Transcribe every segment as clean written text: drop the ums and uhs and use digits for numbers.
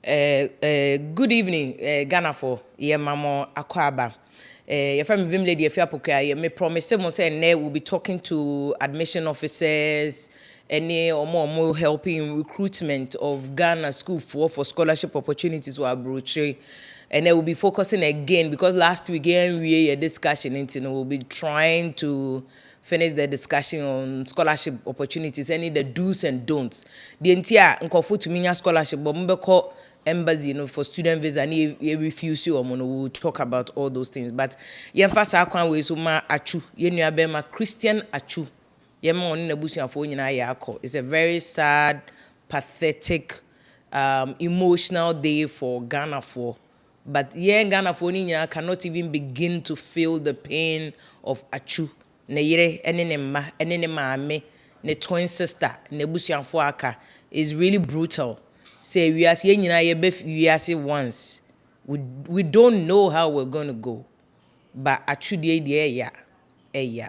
Good evening, Ghana for ye mamo akwaba. Your friend Vim Lady Fiapoka, me promise mo say ne will be talking to admission officers, any or more helping recruitment of Ghana school for scholarship opportunities or abroad. And they will be focusing again because last week we had a discussion into we'll be trying to finish the discussion on scholarship opportunities, any the do's and don'ts. The entire nkofo to minya scholarship, but mbeko embassy, for student visa, and you refuse you, we'll talk about all those things. But first I can't wait so ma achu, ma Christian achu. Yema on nebusi for yako. It's a very sad, pathetic, emotional day for Ghana for. But Ghana for cannot even begin to feel the pain of achu. Ne yere, ene ne ma, ene ne maame, ne twin sister, ne busuanfo aka is really brutal. Say we as we once. We don't know how we're gonna go. But achu de ya.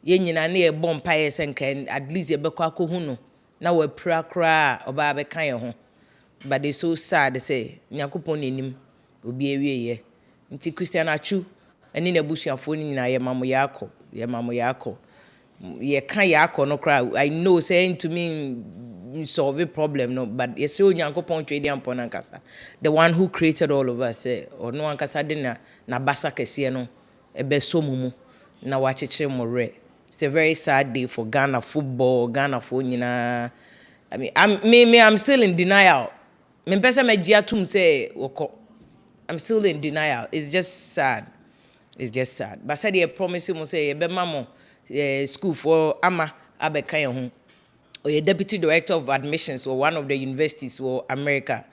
Nyina na yɛbɔ mpaeɛ sɛ nka at least yɛbɛkɔ akɔhu no na wapira koraa ɔbaa bɛka yɛn ho. But it's so sad say Nyankopɔn n'anim obi awieyɛ nti Christian achu ɛne n'abusuafoɔ no nyinaa yɛma mo yɛakɔ yɛka yɛakɔ no koraa I know saying to me solve a problem no but yɛsɛ Onyankopɔn twɛ di ampɔ no ankasa the one who created all of us ɔno ankasa de na basa kɛseɛ no ɛbɛsɔ mu na wakyekyere mo werɛ. It's a very sad day for Ghana football, Ghana for nyina. I mean, I'm still in denial. Me pesa me jiatum say woko. I'm still in denial. It's just sad. It's just sad. But said he promise mo say be mamo school for ama abeka ye ho. Or your deputy director of admissions or one of the universities or America.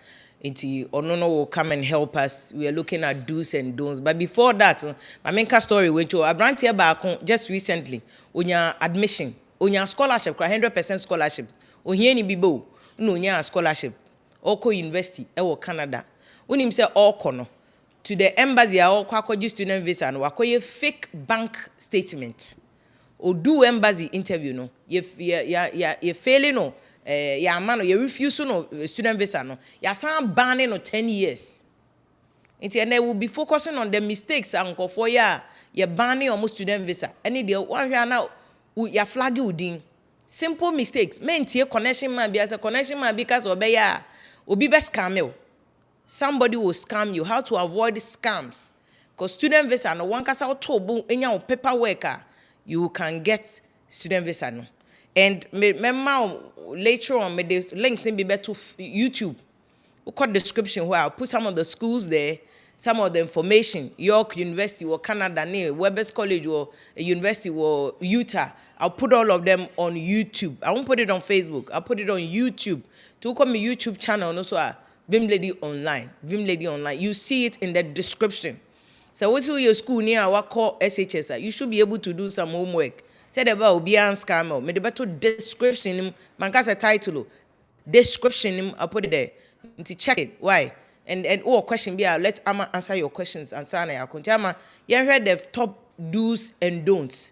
Onono will come and help us. We are looking at do's and don'ts. But before that, my main story went to a brand here back just recently. On your admission, on your scholarship, 100% scholarship. On here ni bibo, no nya scholarship. Oko University, Canada. When him say Oko to the embassy, or kwako student visa, and wakoye fake bank statement. Or do embassy interview no. You failing no. Man, you refuse no student visa no. You start banning no 10 years. And they will be focusing on the mistakes and for you banning almost student visa. Any deal one here now you flag you simple mistakes. Men tie connection man be as a connection man because obe be scam you. Somebody will scam you. How to avoid scams? Because student visa no one kasa otobo enya paperwork you can get student visa no. And later on, the links in be to YouTube. We got description where I'll put some of the schools there, some of the information. York University or Canada, Webber's College or University or Utah. I'll put all of them on YouTube. I won't put it on Facebook. I'll put it on YouTube. To come my YouTube channel and also Vim Lady Online. Vim Lady Online. You see it in the description. So what's your school near what call SHS? You should be able to do some homework. Said about be an scammer. Me the better description him. Man a title. Description him. I put it there. To check it. Why? And question be let Ama answer your questions. Answer na Ama. You heard the top do's and don'ts.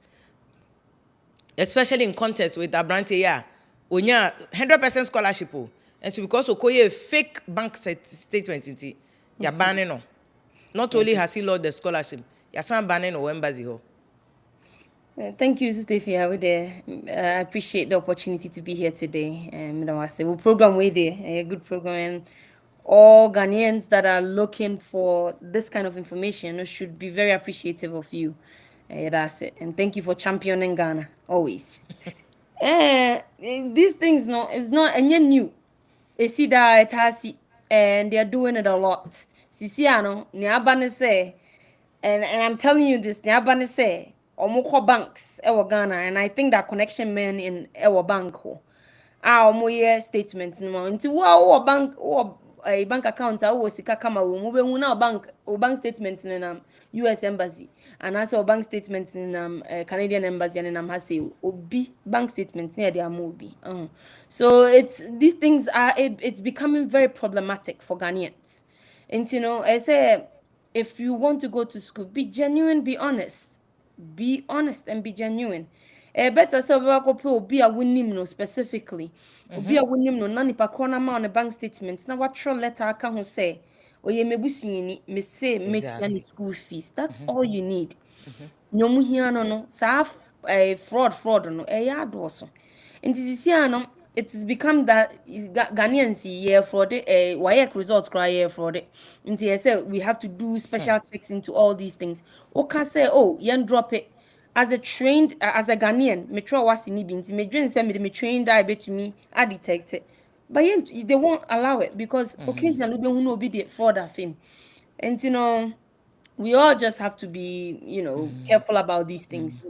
Especially in contest with Abrante Onya 100% scholarship. And so because Okoye fake bank statement ya banning no. Not only has he lost the scholarship, ya san banning no embassy ho. Thank you, Sister Fia. I appreciate the opportunity to be here today. We'll program with a good program, and all Ghanaians that are looking for this kind of information should be very appreciative of you. That's it. And thank you for championing Ghana always. These things it's not new. You see that it has, and they are doing it a lot. Sisiano, Niabane say, and I'm telling you this, Niabane say. Omoko banks ewa Ghana, and I think that connection men in ewa bank ho. Omo statements no nti wo bank or a bank account wo sika kama wo mu be hu na bank statements in US embassy and also bank statements in Canadian embassy and ha say obi bank statements near their obi. So these things are it's becoming very problematic for Ghanaians. And I say if you want to go to school, be genuine, be honest. Be honest and be genuine. better say we go obi a wonim no specifically. Obi a wonim no na nipa kro na ma on the bank statement na what letter aka ho say oye mebusuani me say make any Exactly. school fees. That's all you need. Nyomu hia no sa fraud no ya adoso. Nti sisi ano it has become that Ghanaians yeah fraud why results cry yeah fraud. Nti I say we have to do special checks into all these things. O can say oh yen drop it as a trained as a Ghanaian me try wasi ni bi nti me dwen say me trained I bet to me I detect it. But they won't allow it because occasionally we who know be the fraud of him. And we all just have to be, careful about these things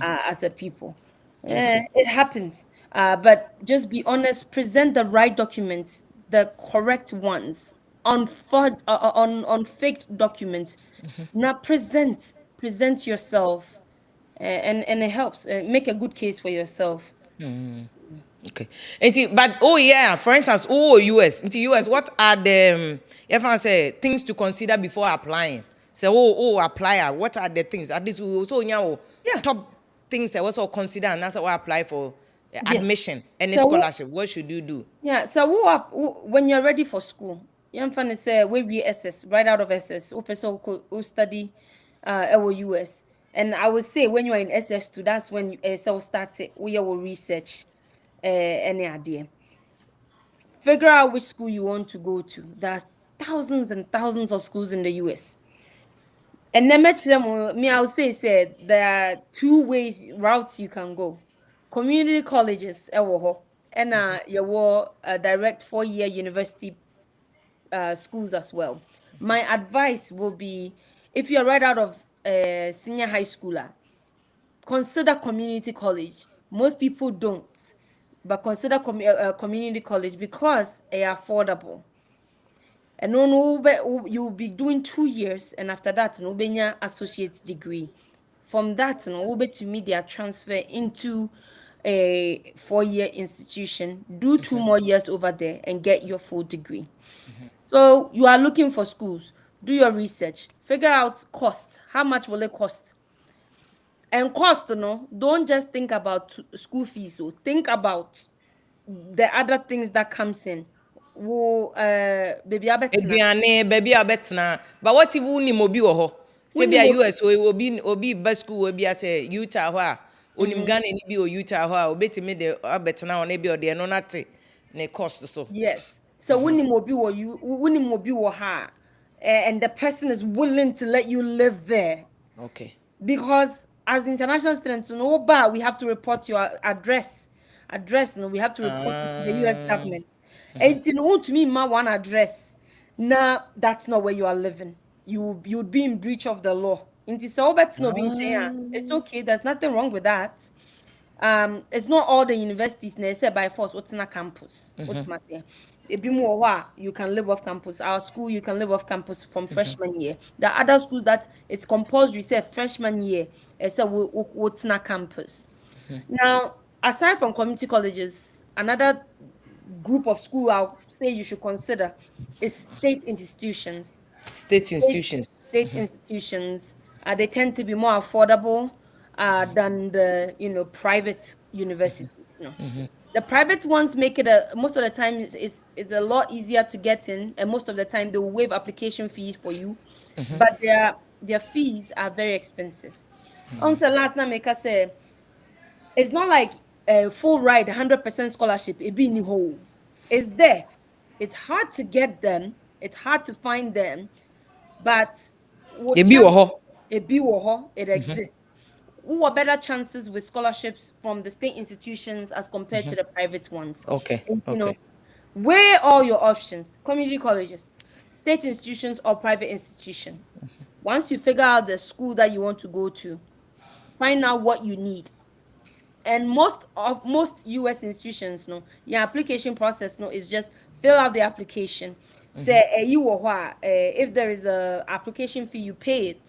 as a people. Okay. It happens, but just be honest. Present the right documents, the correct ones, on fake documents. Now present yourself, and it helps. Make a good case for yourself. Okay. But oh yeah, for instance, US. Into US, what are the everyone say things to consider before applying? So applier, what are the things? At least we also Yeah. top things that also consider and that's why apply for Yes. admission, any So scholarship. What should you do? yeah, so when you're ready for school, young fan say we SS right out of SS, who person who study our US. And I would say when you're in SS2, that's when you so start it, we will research any idea. Figure out which school you want to go to. There's thousands and thousands of schools in the US. And then me, I would say there are two routes you can go. Community colleges, and your direct 4-year university schools as well. My advice will be, if you're right out of senior high schooler, consider community college. Most people don't, but consider community college because they are affordable. And you'll be doing 2 years, and after that, no benya associate degree. From that, no will be to media transfer into a 4-year institution, do 2 more years over there, and get your full degree. So you are looking for schools, do your research, figure out cost. How much will it cost? And cost, no, don't just think about school fees. So think about the other things that comes in. Wo baby abetna. Aduane, baby abetna. But what if uni mobi wo ho? Say be a Woni US obi ba school we be say Utah ho a onim Ghana ni bi o Utah ho a obetimi de abetna on e bi o de no nate ne cost so. Yes. So when will be ha, and the person is willing to let you live there, Okay. because as international students, no bar we have to report your address. Address, no, we have to report it to the US Ah. government. And you know to me, my one address. Nah, that's not where you are living. You'd be in breach of the law. Inti so bet no being it's okay. There's nothing wrong with that. It's not all the universities necessary by force what's in a campus. What's must say? If you can live off campus. Our school you can live off campus from freshman year. There are other schools that it's compulsory say freshman year. So what's in a campus. Now, aside from community colleges, another group of school I'll say you should consider is state institutions. State State, institutions. state institutions, they tend to be more affordable than the private universities. The private ones make it most of the time it's a lot easier to get in, and most of the time they will waive application fees for you, but their fees are very expensive. Also, last night make us say it's not like a full ride, 100% scholarship. It be in the whole. It's there. It's hard to get them. It's hard to find them, but what Ebi wo chance ho. it exists. Who are better chances with scholarships from the state institutions as compared to the private ones? Okay. And, Okay. weigh all your options: community colleges, state institutions, or private institution. Once you figure out the school that you want to go to, find out what you need. And most US institutions, no, your application process, no, is just fill out the application. Say if there is a application fee, you pay it.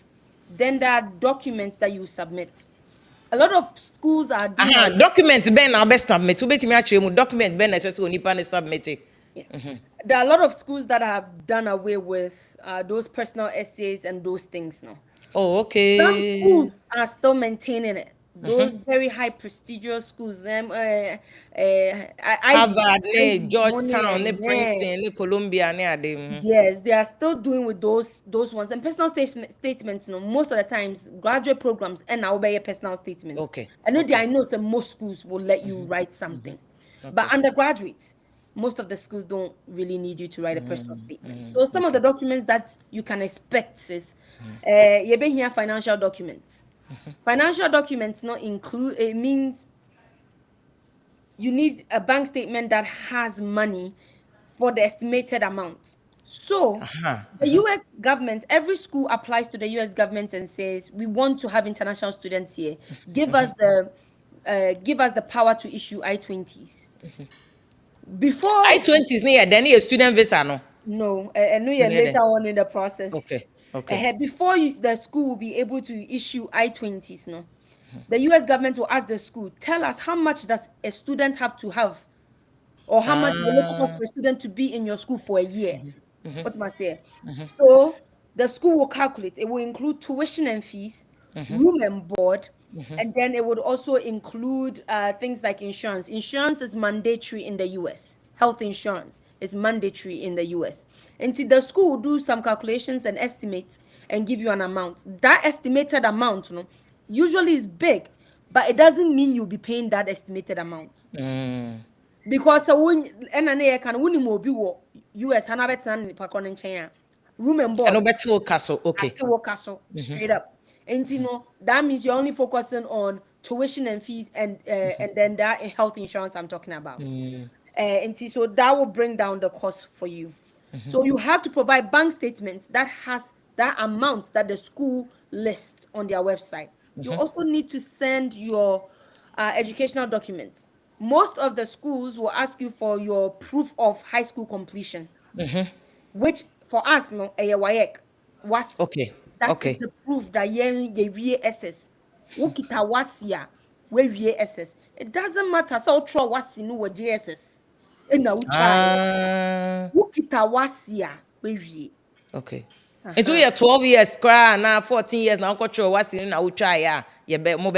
Then there are documents that you submit. A lot of schools are doing Aha, a document ben na best submit. Obetimi a mu document ben necessary onipa ne submit. yes. There are a lot of schools that have done away with those personal essays and those things now. Oh, Some okay. schools are still maintaining it. those very high prestigious schools, them Harvard, Ivy, Georgetown, Monash, Princeton, Columbia, ade. yes, they are still doing with those ones. And personal statements, most of the times, graduate programs and now obey personal statements. Okay. I know some most schools will let you write something, but Okay. undergraduates, most of the schools don't really need you to write a personal statement. So some of the documents that you can expect is, you be here financial documents. Financial documents not include. It means you need a bank statement that has money for the estimated amount. So the US government, every school applies to the US government and says, we want to have international students here. Give us the power to issue I-20s. Before I-20s near then a student visa no. No, and no, Near later there. on in the process. Okay. Okay. Before the school will be able to issue I-20s, no, the US government will ask the school, tell us how much does a student have to have, or how much will it cost for a student to be in your school for a year? What am I saying? So the school will calculate. It will include tuition and fees, room and board, and then it would also include things like insurance. Insurance is mandatory in the US. Health insurance is mandatory in the US. And the school will do some calculations and estimates and give you an amount. That estimated amount, usually is big, but it doesn't mean you'll be paying that estimated amount. Because when NNA can win will be US Hanabetan Pakon and China. Room and board. And better castle. Okay. Castle, straight up. And that means you're only focusing on tuition and fees and then that health insurance I'm talking about. And so that will bring down the cost for you. So you have to provide bank statements that has that amount that the school lists on their website. You also need to send your educational documents. Most of the schools will ask you for your proof of high school completion, which for us, no, a WAEC was Okay. that is the proof that ye SS. Wukita wasia we SS. It doesn't matter so tro wasi no JSS. Na ucha. Wukita wasia we. Okay. It took you 12 years, cry now 14 years now. Control what's in our try. You bet more.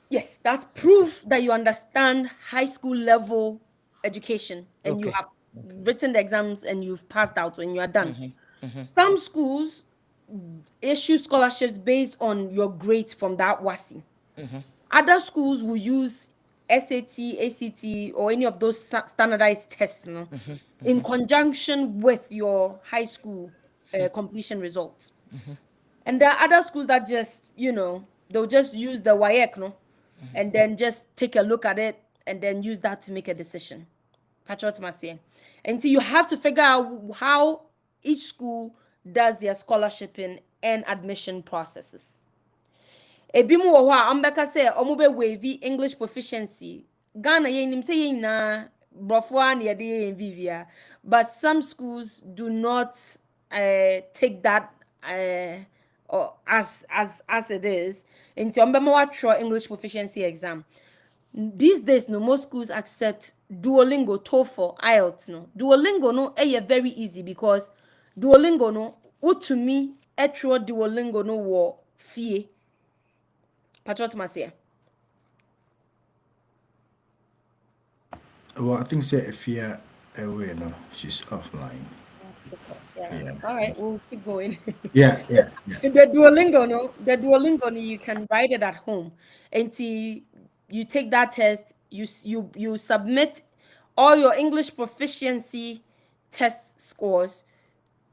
Yes, that's proof that you understand high school level education and you have written the exams and you've passed out and you are done. Some schools issue scholarships based on your grades from that WASI. Other schools will use SAT, ACT, or any of those standardized tests in conjunction with your high school completion results. And there are other schools that just, they'll just use the WAEC, and then just take a look at it and then use that to make a decision. And so you have to figure out how each school does their scholarshiping and admission processes. Ebimu wo ha ambeka say omube wavy English proficiency. Ghana yenim say na brofwa na yede vivia, but some schools do not take that or as it is. Into ombema English proficiency exam. These days, most schools accept Duolingo, TOEFL, IELTS. Duolingo very easy because Duolingo to me, Duolingo wo fee. Patriot Masia. Well, I think say if you're away, no, she's offline. Yeah. All right, we'll keep going. Yeah. The Duolingo, you can write it at home until you take that test. You submit all your English proficiency test scores,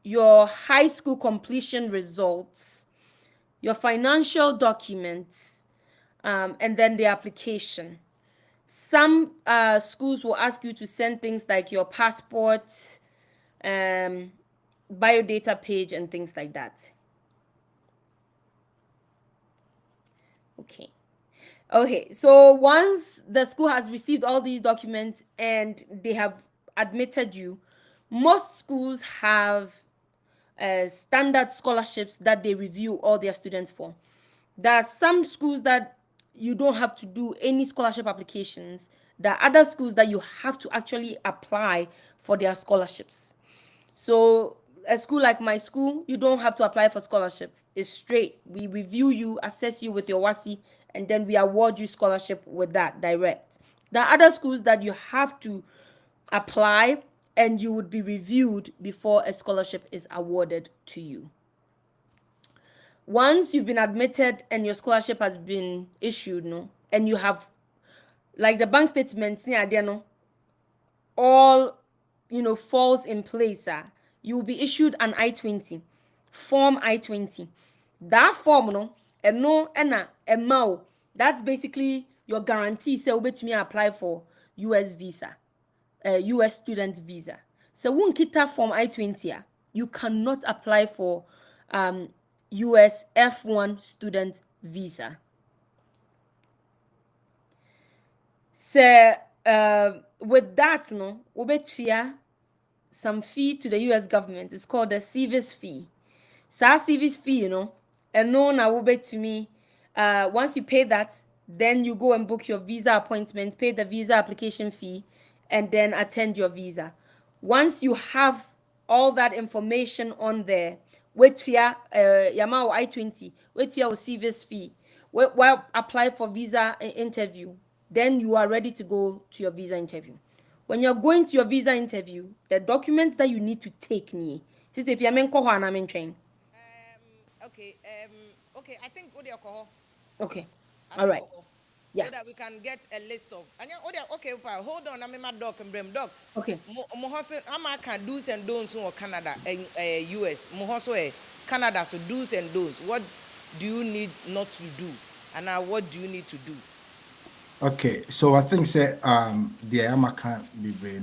your high school completion results, your financial documents, and then the application. Some schools will ask you to send things like your passport, biodata page, and things like that. Okay, so once the school has received all these documents and they have admitted you, most schools have standard scholarships that they review all their students for. There are some schools that you don't have to do any scholarship applications. There are other schools that you have to actually apply for their scholarships. So a school like my school, you don't have to apply for scholarship. It's straight. We review you, assess you with your WASI, and then we award you scholarship with that direct. There are other schools that you have to apply and you would be reviewed before a scholarship is awarded to you. Once you've been admitted and your scholarship has been issued, no, and you have like the bank statements, no, all falls in place, you will be issued an I-20 form. I-20, that form, no, and no, and now that's basically your guarantee. So which me apply for US visa, US student visa. So when kita form I-20, you cannot apply for US F1 student visa. So with that, no, ubechia some fee to the US government. It's called the service fee. So service fee, and no na ube to me. Once you pay that, then you go and book your visa appointment, pay the visa application fee, and then attend your visa. Once you have all that information on there, which yamao I-20, which your service fee, well apply for visa interview, then you are ready to go to your visa interview. When you're going to your visa interview, the documents that you need to take ni. Sister, if you're train. Okay. I think Okay. All right. Yeah. So that we can get a list of. Okay, fine. Hold on. I'm in my doc and brim doc. Okay. I'm can do's and don'ts in Canada and US. Mohoso Canada, so do's and don'ts. What do you need not to do, and now what do you need to do? Okay, so I think say the Yama can't be very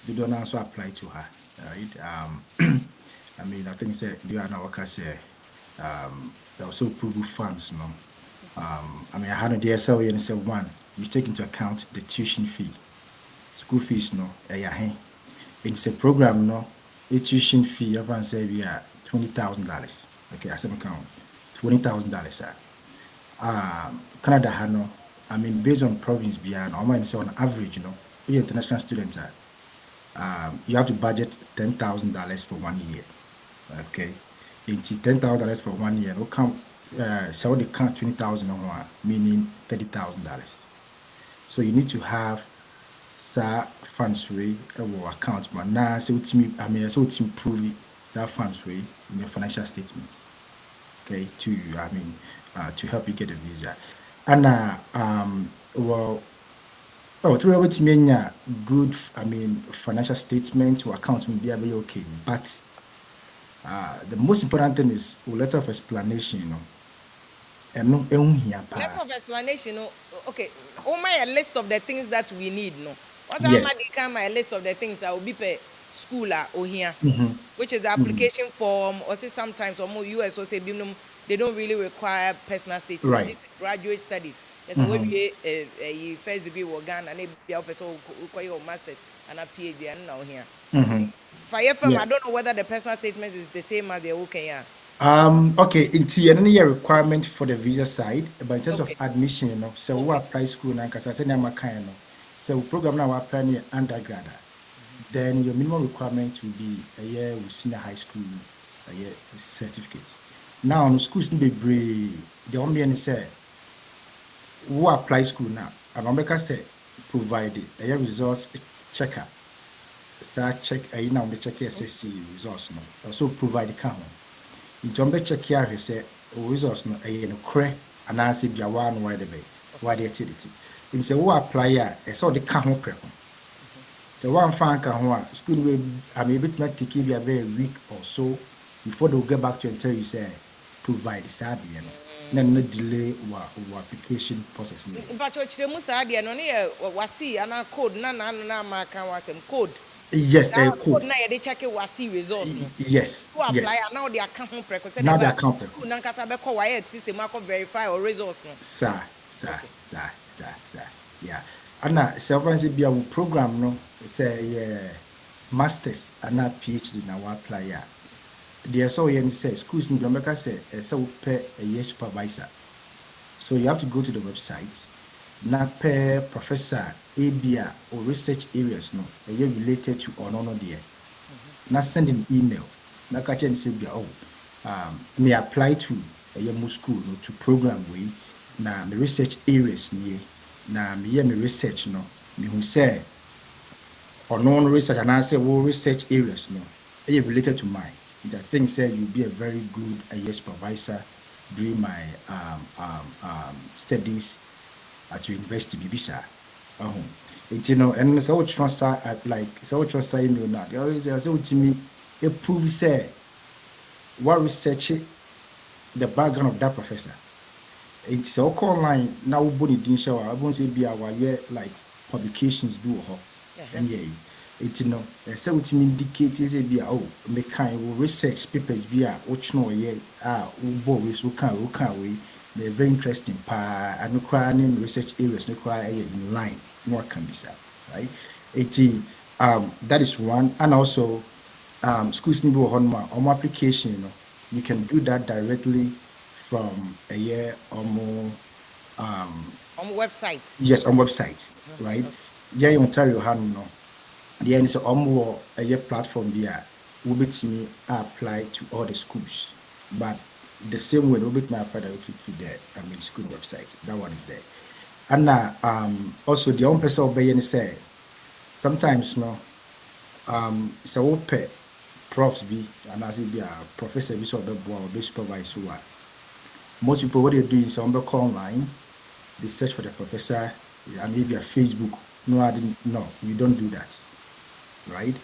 you don't also apply to her, right? I mean, I think say the other worker say they also prove funds, no. I mean, I had a DSL and say one, you take into account the tuition fee, school fees, no. It's a program, no. The tuition fee, everyone say we are $20,000. Okay, I said account $20,000. Canada, no. I mean, based on province beyond, I might say on average, for international students, you have to budget $10,000 for 1 year. Okay, it's $10,000 for 1 year. No count, so they count 20,000 on one, meaning $30,000. So you need to have funds way or accounts, but now so to improve funds way in your financial statement. Okay, to help you get a visa. And to be able to make good, financial statements or accounts will be very okay. But the most important thing is a letter of explanation, Letter of explanation, okay. My list of the things that we need, no. Once I'm my list of the things that will be per school or here, which is the application form, or say sometimes or more US or say they don't really require personal statements. Right. It's graduate studies. There's a first degree or Ghana and a officer who require your master's and a PhD and now here. I don't know whether the personal statement is the same as the okay. Okay, it's a requirement for the visa side, but in terms of admission, so who apply school now, because I said I'm a kind of so program now apply near undergrad. Then your minimum requirement will be a year with senior high school, a year certificate. Now on schools need be brave. The only say who apply school now. America say provided a year results checker. So check now the check SSC results no. Also provide the count. In Jombe check here say results no a correct and answer be a one wide debate. Why the activity. In say who apply so the count prep. So one fan can school will bit not take be a very week or so before they'll get back to you and tell you say provide the side, then no delay or application process. In fact, wasi and code na code. Yes, a code. Now they check it wasi results. Yes. Who apply now they account prep. Now they account prep. Nankasa be ko why system ko verify or results. Sir. Yeah. And now self-answer be a program no say masters and not PhD now apply. There's all you say schools in Jamaica say so pay a year supervisor. So you have to go to the website, not pay professor, ABA or research areas no, a year related to or no there. Not send an email. Not catch and say may apply to a year school no, to program way na me research areas nie na meyɛ me research no mehu sɛ ɔno no research anaasɛ wo research areas no ɛyɛ related to mine. I think say you'll be a very good supervisor during my studies at your university bibisa. You know, and so transfer like so transfer email now. They always say to me, it proves say what research the background of that professor. It's all online now. Body didn't show. I won't say be our like publications do and yeah. It's no. So what me indicate is be me kind research papers be which no yeah boys who can we. They're very interesting. And no crying research areas no cry in line. More can be said, right? That is one, and also schools need on my application. You know, you can do that directly from a year or more. On website. Yes, on website, right? Yeah, Ontario hand no. The end is a year platform there. Will be to me apply to all the schools, but the same way will be my apply directly to the school website. That one is there. And also the own person obeying say sometimes no so open profs be and as it be a professor be so be supervisor. Most people what they do is on the online, they search for the professor and maybe a Facebook. No, I didn't no, you don't do that. Right?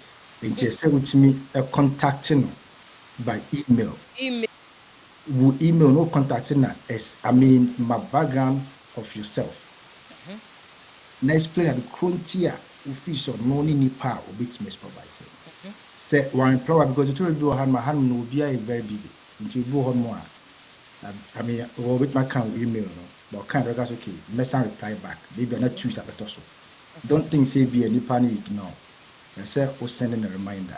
And they say with me a contacting by email. Will email no contacting as my background of yourself. Na explain at the frontier office or no nipa or bit me supervisor. Say one employer because it will be on my hand no be very busy. Until you go on more. Or with my account email no. But kind of that's okay. Message reply back. Maybe not choose at the torso. Don't think say be any panic ignore. I say or sending a reminder.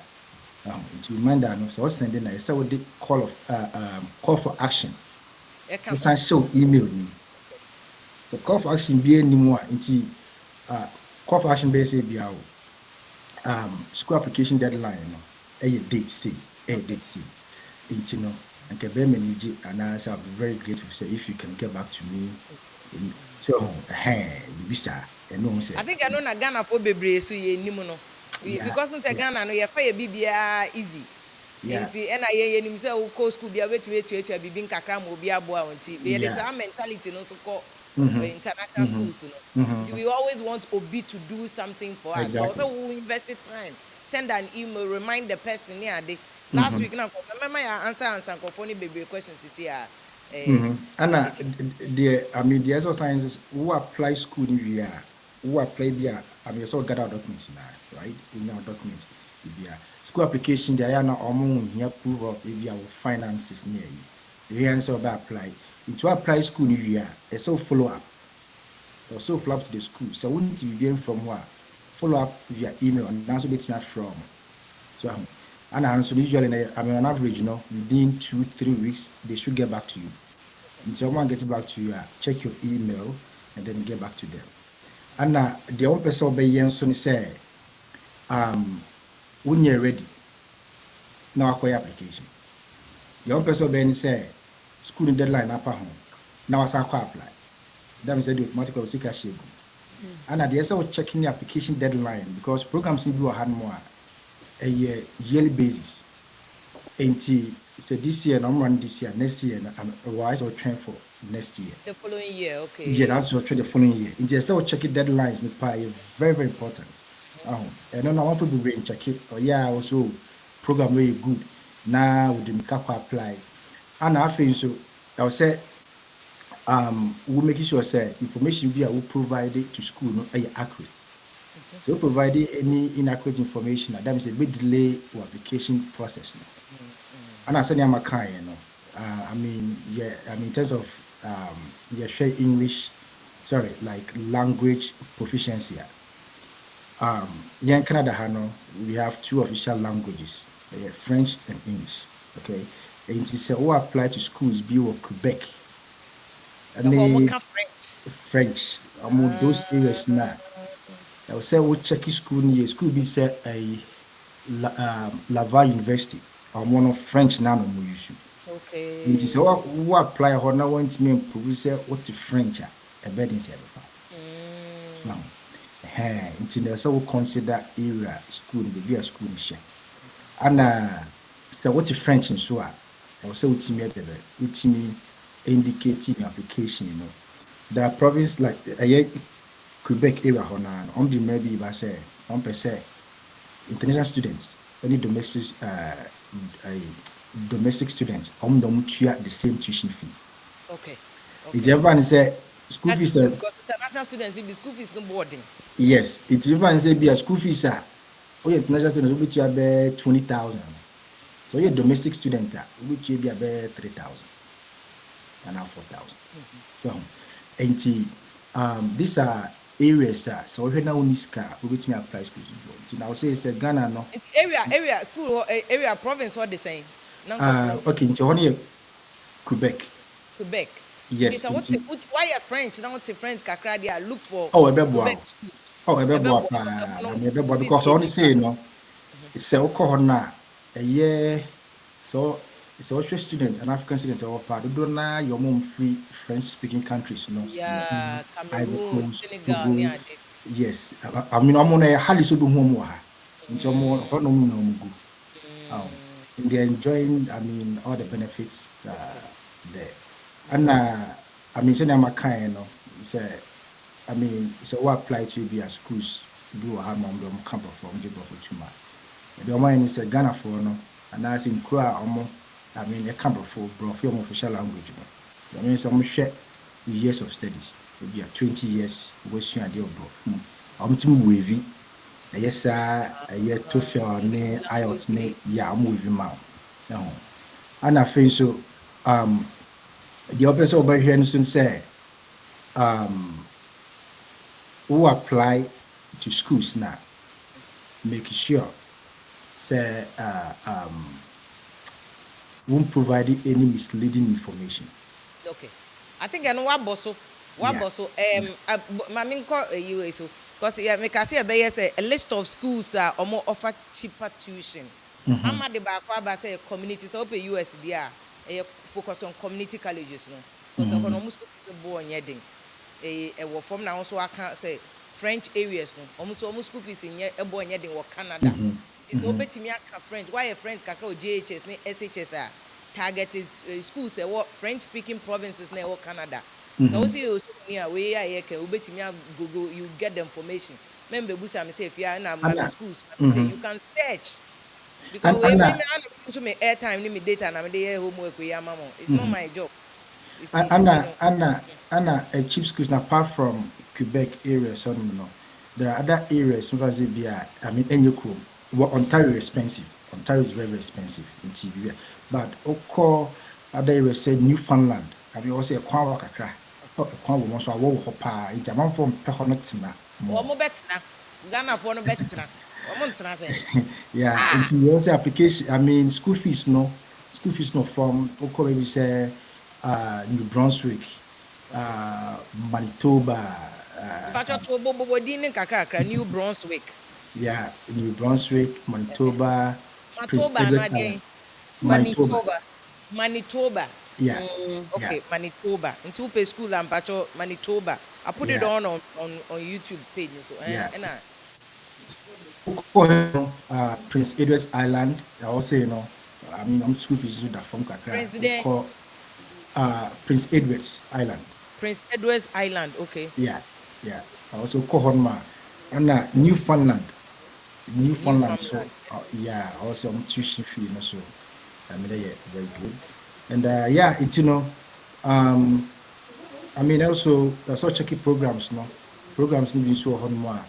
It's reminder no so sending I say what they call for action. It's show email me. So call for action be any more into call for action base be our school application deadline no a date see into no and can be manage and I'll be very grateful say if you can get back to me so bisa and no say I think I know na Ghana for bebre so ye nim no because no Ghana no ye fa ye bibia easy. Nti and I nim say wo go school bia wetime etua bibin kakra mo obi aboa wonti be there some mentality no to call international schools no. We always want Obi to do something for us. But also we invest time. Send an email, remind the person yeah they last week now remember your answer phone baby questions is here. And the exo sciences who apply school in here, who apply there, so gather documents now, right? In our document, school application, they are now among here proof of maybe our finances near you. The answer about apply. To apply school in here, it's so follow up. Or so follow up to the school. So we need to be from where? Follow up via email and answer bits not from. So and answer usually on average, within 2-3 weeks, they should get back to you. And someone gets back to you, check your email and then get back to them. And the own person by Yenson say, when you're ready, now acquire application. The own person by say, school deadline up home. Now I apply. That means the automatic of seeker share. And at the SO checking the application deadline because programs need to have more a yearly basis. And so this year, I'm running this year, next year, and wise or train for next year. The following year, okay. Yeah, that's what the following year. In the SO checking deadlines, very, very important. And then I want to be in check it. Or yeah, also program very good. Now we didn't apply. And I think so. I'll say. We'll make sure say information we will provide it to school no accurate. So we provide any inaccurate information that means a bit delay or application process. And I said I'm a kind, in terms of share English, like language proficiency. In Canada, we have 2 official languages, French and English. Okay, and it's who apply to schools be of Quebec. And French. Those areas now. I will say we check school near school be say a Laval University or one of French now no use. Okay. Nti sɛ wo apply hɔ na wɔntumi improve sɛ wote French a ɛbɛ den sɛ ɛbɛfa. Now, nti na sɛ wo consider area school no baabi a school no hyɛ. Ana sɛ wote French nso a ɛwɔ sɛ wotumi indicate in application, you know. There are provinces like Quebec area hɔ na ɔmde maybe ba sɛ ɔmpɛ sɛ international students any domestic students tua the same tuition fee. Okay. It's everyone say school fees because international students in the school fees no boarding. Yes, it's everyone say be a school fees international students will tua be 20,000. So you're domestic student which will be about 3,000 and now 4,000. So these are areas so we now need car we me apply school. Now say Ghana no. It's area school area province what they saying. Okay, into only Quebec. Quebec. Yes. Why are French? Now what's French kakra they look for. Oh, Quebec. Because I only say no. It's a na a year. So it's also student and African students are offered. Do na your mom free French speaking countries, no. Yeah, Cameroon, Senegal, Togo. Yes. I mean I'm on a hali so do home wa. Into more no go. They're enjoying, I mean, all the benefits there. And I mean, say I'm a kind, I mean, so what apply to be at schools do a harm on them camp from the for 2 months. The mind is a Ghana for no, and I think I mean, a camp for from official language. I mean, some share years of studies, maybe 20 years, Western idea of bro. I'm too wavy. Yes, sir. Year TOEFL ne IELTS ne yeah, I'm with him now. And I think so. The open so over here soon say who apply to schools now, make sure say won't provide any misleading information. Okay. I think I know what bosso. My main call you so because make I say a list of schools are more offer cheaper tuition. I'm at the back where say community so open USD focus on community colleges no. Because I'm almost born yeding. A form now so I can't say French areas no. Almost school fees in a born yeding or Canada. It's open to me French. Why a French kakao JHS ne SHS target is schools say what French speaking provinces ne or Canada. So also you near where I can Google you get the information. Remember Busa me say if you are in schools say you can search because we to me airtime limit data and I'm there homework with your mama. It's not my job. Anna a cheap schools apart from Quebec areas, so no. There are other areas, I mean Enyuku, Ontario is expensive. Ontario is very, very expensive in TV. But other areas say Newfoundland. I mean also a Kwa Kakra. A Kwa woman so I walk hopa. It's a man from Pehonotina. Ghana for no better. Yeah, and also application. I mean school fees no from maybe say New Brunswick, Manitoba. New Brunswick. Yeah, New Brunswick, Manitoba, Prince Edward Island. Manitoba. Yeah. Okay, Yeah. Manitoba. Into pay school and Pacho Manitoba. I put it on YouTube page. So, Yeah. And Prince Edward Island. I also, I mean, I'm school fees that from Kakra. Prince Edward's Island. Prince Edward's Island. Okay. Yeah. I also call Honma and Newfoundland. So yeah, also tuition fee, so I mean, yeah, very good. And I mean, also checky programs, programs need so on more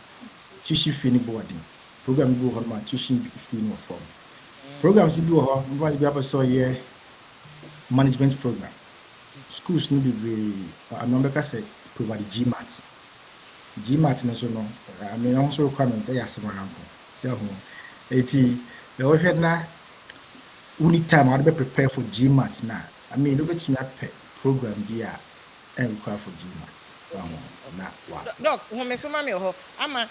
tuition fee boarding. Program go on more tuition fee no form. Programs go on, we have a management program. Schools need to be, I remember say provide GMAT. GMAT no, I mean, also requirement. Yes, so, the overhead now. We need time. I'll be prepared for GMAT now. I mean, look at me program here and require for GMAT. Doc, when me so mami ama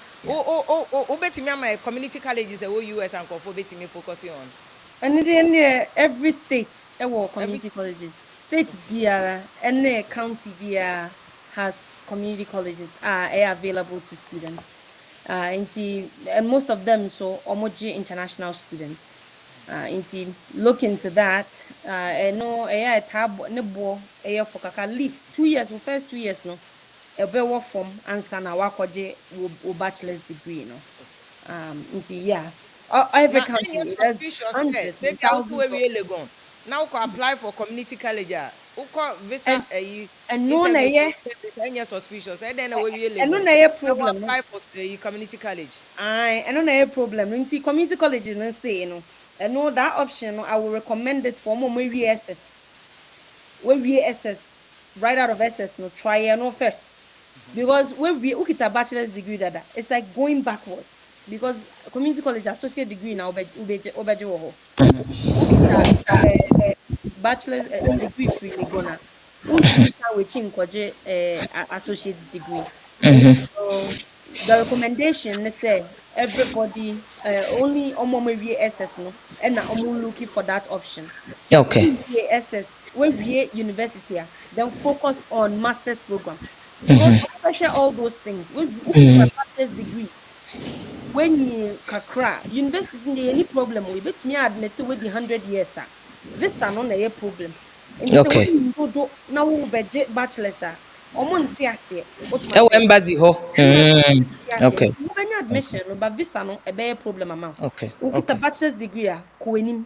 betting me my community colleges the US and for betting me focusing on. And then every state, community Every colleges. State biara, any county biara has community colleges are available to students. And most of them so omoji international students. Look into that. No, tab nebo for at least 2 years. For first 2 years, no, a better form answer na wakoje wo bachelor's degree, no. Yeah. Every now country, any there's suspicious there. hundreds Say and bi also thousands we of. Legon. Now we can apply for community college. We can visa and no na interview ye visa any suspicious. And then we and no Legon. na ye Now we problem, no. apply for community college. And no na ye problem. Nti community colleges no say no. And no that option no, I will recommend it for more we SS. We SS right out of SS no try no first. Because when we look at a bachelor's degree dada, it's like going backwards. Because community college associate degree now obeje ukita bachelor's degree free legona untimi sa wechi nkwaje associate degree. So the recommendation is say everybody only omo we SS no and na omo looking for that option. Okay. We SS we university then focus on master's program because especially all those things we get a bachelor's degree when you kakra universities in the any problem we bet me admit with the 100 years visa no na ye problem and say when Okay. you do now we budget bachelor's omo nti ase what E must say embassy ho. embassy nti ase Okay. nti we benya admission no but visa no e be problem amount Okay. we get a Okay. bachelor's degree ko enim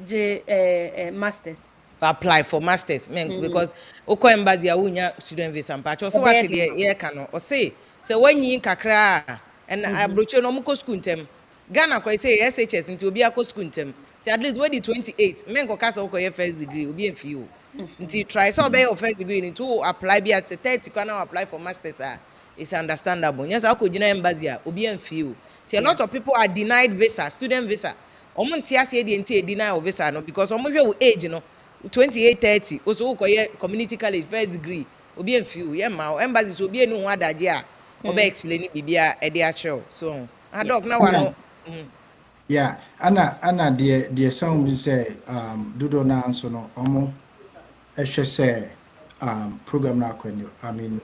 je masters Apply for masters men because oko embassy a wonya student visa mpacho e so be what de the ma ye ka no o say wanyi kakra and abroche no mko school ntem Ghana kwa say SHS nti obi akọ school ntem ti at least we the 28 men ko kasa oko ye first degree obi enfi o nti try so obey your first degree ni to apply bi at 30 kwa na apply for masters it's understandable yes akọ gina embassy obi enfi o ti a yeah lot of people are denied visa student visa omo nti ase de nti deny of visa no because omo hwe wo age no 28 30 oso ko ye community college first degree obi enfiu ye ma embassy so obi enu ho adaje a oba explain bibia e de akyerɛw so adok yes na Anna, wano yeah, Anna, the song we say, Dodo na answer no, ɛhwɛ sɛ program no akɔ ni I mean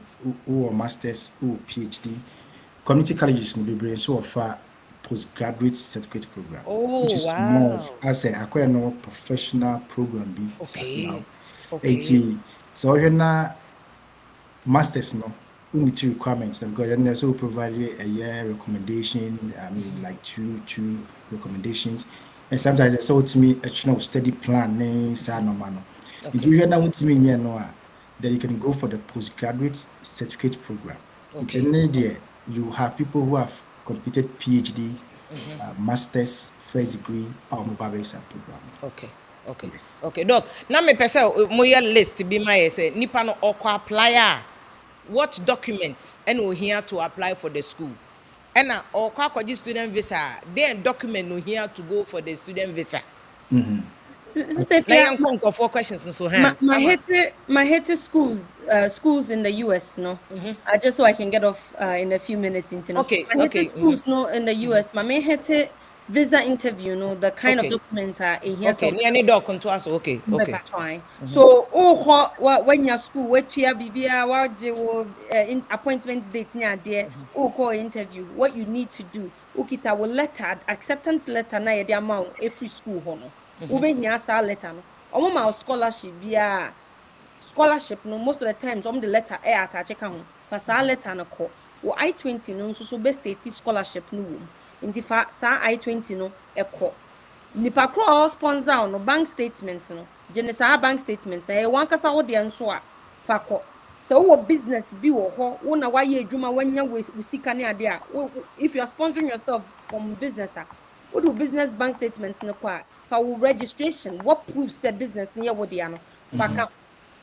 wowɔ masters wowɔ PhD community colleges no bebree nso wɔfa postgraduate certificate program which oh is more of wow asɛ akɔyɛ no professional program bi now okay okay enti sɛ ɔhwɛ na masters no meet requirements because then also provide a year recommendation I mean like two recommendations and sometimes it's also to me a study plan normal no if okay you hear now to me then you can go for the postgraduate certificate program it's okay in there you have people who have completed PhD masters first degree or mobile program okay okay yes okay doc na me pese mo ye list bi ma ye say nipa no okwa apply what documents and we here to apply for the school and or kwaji student visa then document no here to go for the student visa sister na Fia, yan kon for questions so my ha my ama hate schools in the US no. Just so I can get off in a few minutes into no. okay My hate okay schools no in the US. My main hate visa interview no the kind of okay document in here okay so ni any doc onto us okay okay so when your school what year bibia what appointment date near there call interview what you need to do ukita will letter acceptance letter na the amount every school hono ube here sa letter no omo ma scholarship bia scholarship no most of the times the letter attach ka ho fa sa letter no ko wo I-20 no so best state scholarship no wom nti fa sa I-20 no nipa kro sponsor no bank statement no gene saa bank statement na wan kasa wo de nso a fa kɔ sɛ wo business bi wɔ hɔ wo na wayɛ adwuma wanya wo sika ne ade a if you are sponsoring yourself from business a wo do business bank statement no kɔ a fa wo registration what proves sɛ business ne yɛ wo de ano fa ka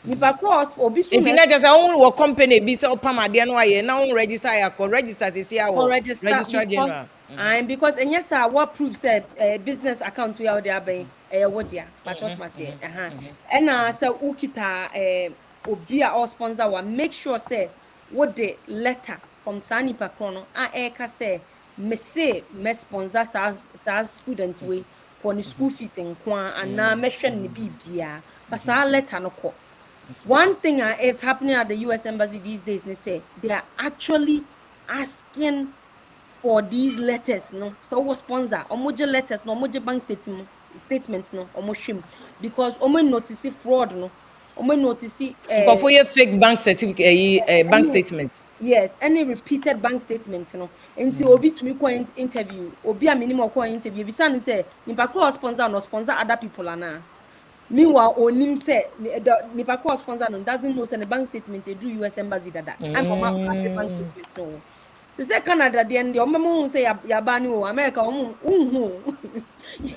nipa kro obi so enti na na just own wo company bi so pam ade no aye na own register ya ko register se sia or wo register registrar general and because and yes sir what proves that business account we out there by what dia but what must say and so ukita obi a or sponsor one make sure say what the letter from Sani Pakrono eka say me say me sponsor sa student we for the school fees nkwa and na mehwe ne bibia fa sa letter no ko. One thing is happening at the US embassy these days, they say they are actually asking for these letters, no. So what sponsor omoje letters, no omoje bank statements, no omoshim, because omo notice fraud, no omo notice For your fake bank certificate, bank statement. yes, any repeated bank statements, no. And see obi to me ko interview, obi a minimum ko interview. Bisa ni say nipa ko sponsor no sponsor other people ana. Meanwhile, onim say nipa ko sponsor no doesn't know say the bank statement e do US embassy dada. I'm from the bank statement no. To say Canada the end, omo say yabani o America omo unhu.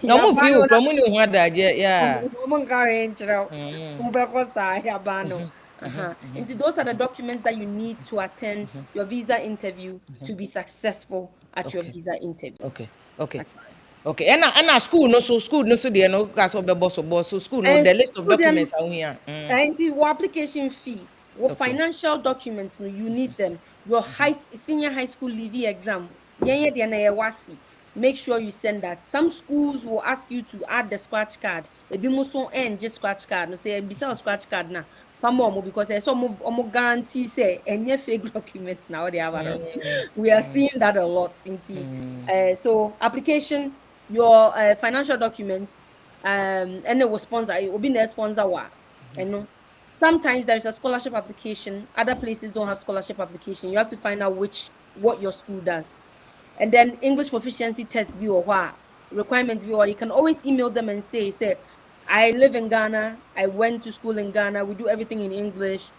No mo feel from ni ho adaje, yeah. Omo carry nchira. Ubeko sa yabano. And those are the documents that you need to attend your visa interview to be successful at your visa interview. Okay. And school no so there no cause of the boss so school no the list of documents are here. And the application fee, financial documents no you need them. Your senior high school leaving exam. Make sure you send that. Some schools will ask you to add the scratch card. Ebi mo so end just scratch card. No say beside scratch card na. Because there's some guarantee say any fake documents now they have. We are seeing that a lot in so application, your financial documents, and it will sponsor. It will be the sponsor wa. And sometimes there is a scholarship application. Other places don't have scholarship application. You have to find out what your school does. And then English proficiency test be or what requirements be, or you can always email them and say, I live in Ghana. I went to school in Ghana. We do everything in English.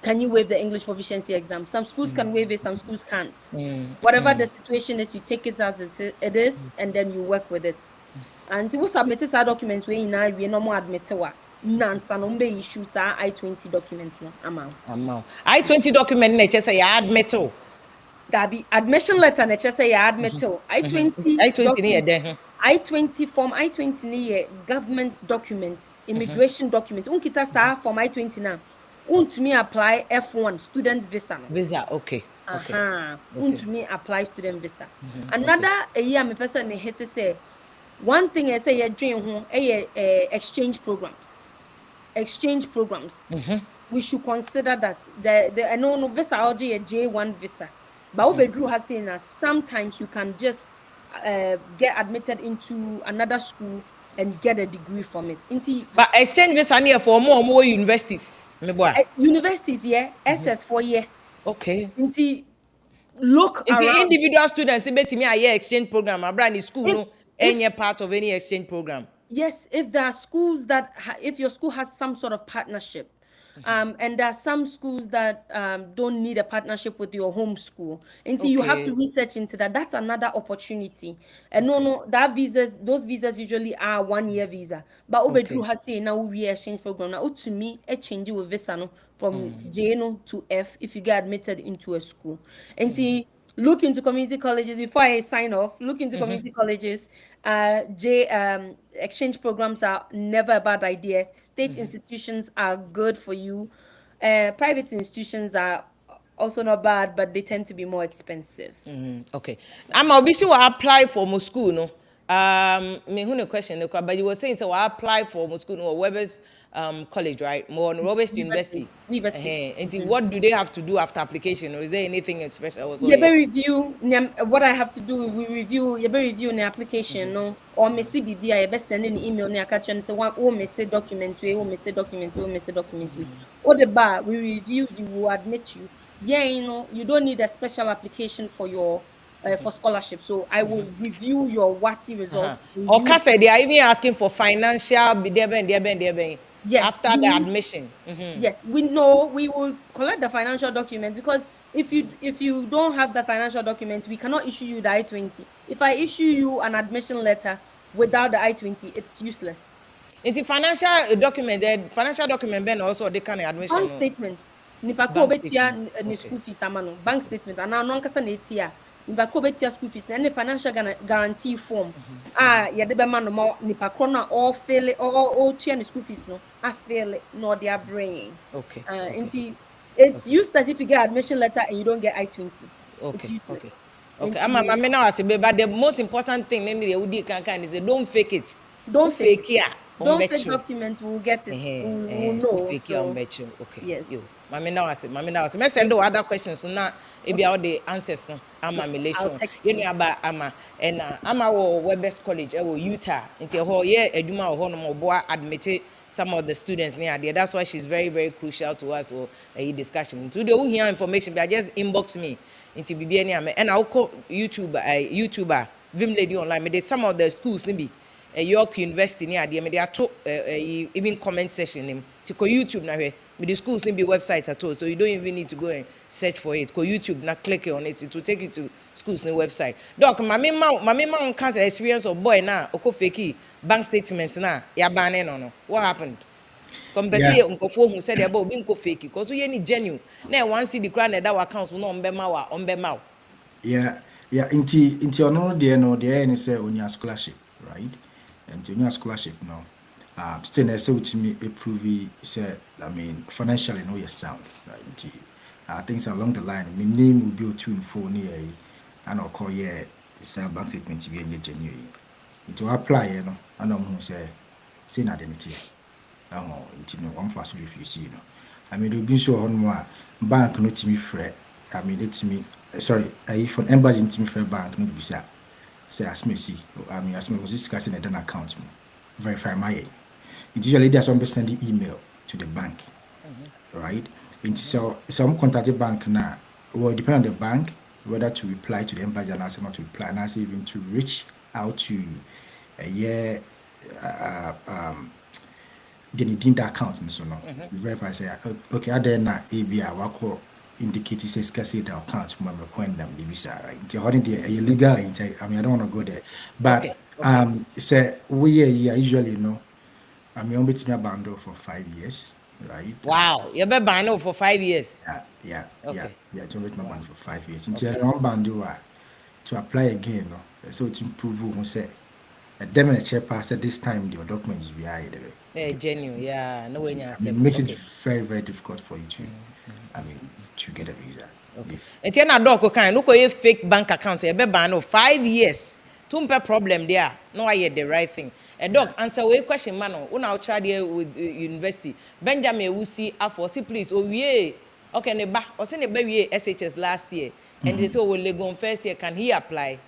Can you waive the English proficiency exam? Some schools can waive it, some schools can't. Whatever the situation is, you take it as it is, and then you work with it. And we submit our documents we no more admit none no issues I-20 documents no amount. I-20 document na say ya admit o. That be admission letter na say ya admit o. I-20 near there. I-20 form I-20 near government document, immigration document. Unkita sa form I-20 na. To me apply F1 student visa. Visa, okay. To me apply student visa. Another year me person me hate to say one thing I say you dream exchange programs. Exchange programs. We should consider that the I know visa or J1 visa. But Obedru has seen that sometimes you can just get admitted into another school and get a degree from it. But exchange visa near for more universities. Universities, yeah, SS for year. Okay. Look around. Individual students, me a year exchange program. My brand is school, no any part of any exchange program. Yes, if there are schools that if your school has some sort of partnership. And there are some schools that don't need a partnership with your home school. Until you have to research into that. That's another opportunity. And those visas usually are 1 year visa. But Obedru has said now we exchange program. Now to me, a change with visa no, from J to F if you get admitted into a school. And look into community colleges before I sign off. Look into community colleges. Exchange programs are never a bad idea. State institutions are good for you. Private institutions are also not bad, but they tend to be more expensive. Okay. I'm obviously will apply for my school, no. Me who no question, no, but you were saying so I apply for my school, no, Weber's college, right? More on Roberts University. And what do they have to do after application, or is there anything special? Review. What I have to do, we review. Review the application, no, or me see BB. I best send an email. Ne catch and say what me say document. Me say document. Me say document. Or the bar we review. You will admit you. Yeah, you don't need a special application for your. For scholarship, so I will review your WASI results. Or Kasa, they are even asking for financial yes, after the admission. Yes, we know we will collect the financial document because if you don't have the financial document, we cannot issue you the I-20. If I issue you an admission letter without the I-20, it's useless. It's a financial document. The financial document ben also they can admission. Bank statement. Nipa ko betia ni school fees amano. Bank statement. Ana no nkasa na etia. Nipa ko betia school fees and the financial guarantee form. Yede be ma no ma nipa ko na all fail all tia ni school fees no. I fail no they are bringing. Okay. It's useless if you get admission letter and you don't get I-20. Okay. Okay, I'm now as but the most important thing then the Udi can is don't fake it. Don't fake it. don't fake documents, we'll get it. We'll know. Fake So okay. yes. You. Mami now as me send you other questions so now maybe all the answers no. I'm Yes, me later I'll on. text You you. know about ama and ama wo Webest College Utah. Nti ho ye adwuma ho no mo boa admit some of the students near there. That's why she's very, very crucial to us for a discussion. Today we hear information, but just inbox me into BBN and I'll call YouTuber, Vim Lady Online. Me some of the schools maybe York University near there. Me they are even comment section him to go YouTube now. Me the schools maybe website at all, so you don't even need to go and search for it. Go YouTube now, click on it. It will take you to schools new website. Doc, my mom can't experience of boy now. Oko fake bank statement now. Ya banning no. What happened? Compensate unkofo who said about being fake because we any genuine. Now one see the crown that our accounts no on be Yeah, into ono there no there any say on your scholarship, right? And on your scholarship no. Still na say to me approve say I mean financially no you sound, right? Things along the line. My name will be tune for near and I'll call yeah say bank statement to be in January. Into apply, you know, and I'm say na identity. Into no one fast refuse, you know. I mean, be so on more bank no to me free. I mean, let me sorry, if an embassy into me free bank no be say as me see. I mean, as me was discussing a done account, verify my. It usually there's some sending email to the bank, right? Into so some contact the bank now. Well, depend on the bank whether to reply to the embassy and ask not to reply, and ask even to reach out to a year. Then it the account and so on. Verify say okay, I then ABI wako indicate says scarcity the account from my coin them the visa right. The holding the illegal I mean I don't want to go there. But say we usually I mean only me a bundle for 5 years, right? Wow, you be banned for 5 years. Yeah. It's only my bundle for 5 years. Until one bundle to apply again, so it's improve who say a definite check pass at this time your documents will be high. Genuine, yeah. No way It makes it very, very difficult for you to, I mean, to get a visa. Okay. And then a dog can look at fake bank account. You be banned 5 years. Tumpe problem there. No, I hear the right thing. A dog answer a question, man. When I tried here with university, Benjamin Wusi Afosi, please. Oh yeah. Okay, neba. Or send a baby SHS last year, and they say, "Oh, Legon first year. Can he apply?"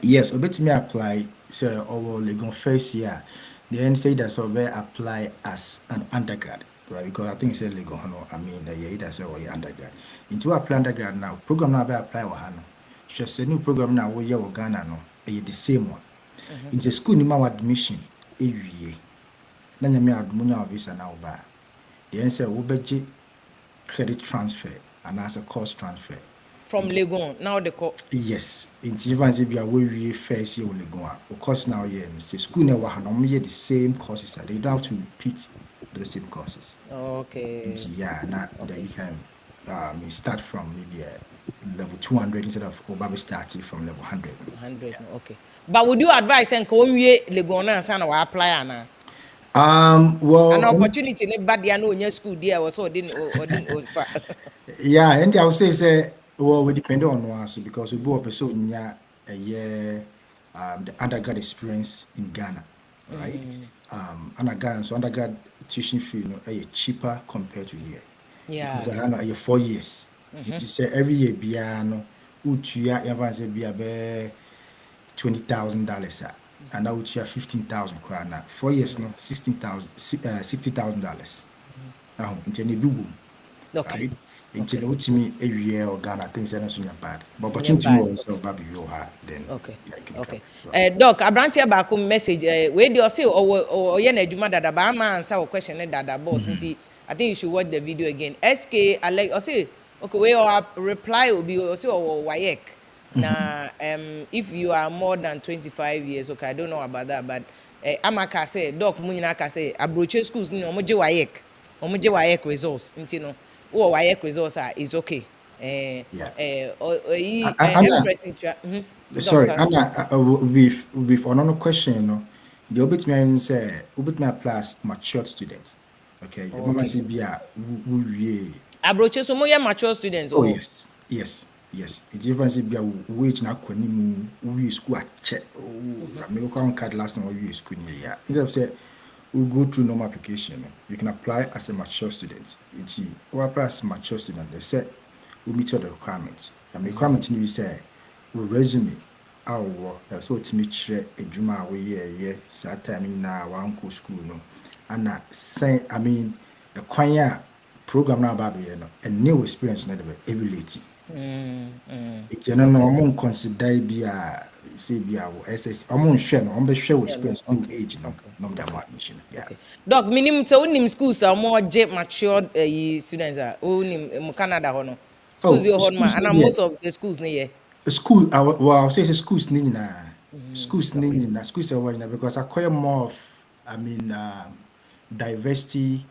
Yes, obet me apply. So, our Legon first year. Then say that so be apply as an undergrad, right? Because I think it's Legon. I mean, yeah, that's our undergrad. Into apply undergrad now. Program now be apply wahano. Just a new program now. We are Ghana no. The same one. In the school, you admission every year. Then you may have visa now. The answer will be credit transfer and as a cost transfer. From Legon, now the call. Yes, in Tivans, if you are we first year Legon, of course now, yeah, the school never had normally the same courses, they don't have to repeat the same courses. Okay. Yeah, now that you can start from maybe level 200 instead of Obabe starting from level 100. 100, yeah. Okay. But would you advise and go Legon and son or apply now? Well, an opportunity in bad there no in school there was or didn't yeah, and I would say well we depend on us because we both person a year the undergrad experience in Ghana, right? Undergrad tuition fee cheaper compared to here. Yeah. Because I know 4 years. It is every year piano utuya advance be $20,000 and now utuya 15,000 krona. 4 years no $60,000. Now into any do okay. Into the ultimate area or Ghana things are not so bad. But opportunity more so baby you have then. Okay. Doc, Abrantia back message where do you say or yen eduma dada ba ma answer question dada boss nti I think you should watch the video again. SK Alex or say okay where your reply will be or say or WAEC. Now if you are more than 25 years, okay, I don't know about that, but Amaka say Doc Munyaka say abroche schools ni omoje WAEC results nti no or WAEC results is okay. Sorry, Anna, with another question, the obit means say obit my plus mature student. Okay, your mama say be a abroche so more mature students. Oh yes. Yes, it's even say be a wage na kwani mu we school a check. I mean, we can't card last time we school near yeah. Instead of say we go through normal application, you can apply as a mature student. It's we apply as a mature student. They say we meet all the requirements. I mean, requirements we say we resume our work. So to meet share a juma we yeah start time na one go school no. And say I mean a kwanya program na baby no a new experience na the ability. It's no no consider be a say be a SS share no be share experience new age no the admission yeah. Okay. Doc, minimum so unim schools are more jet matured students are unim Canada hono. Schools be hon ma and most of the schools near. School I'll say schools ni na schools ni na schools are because I acquire more of I mean diversity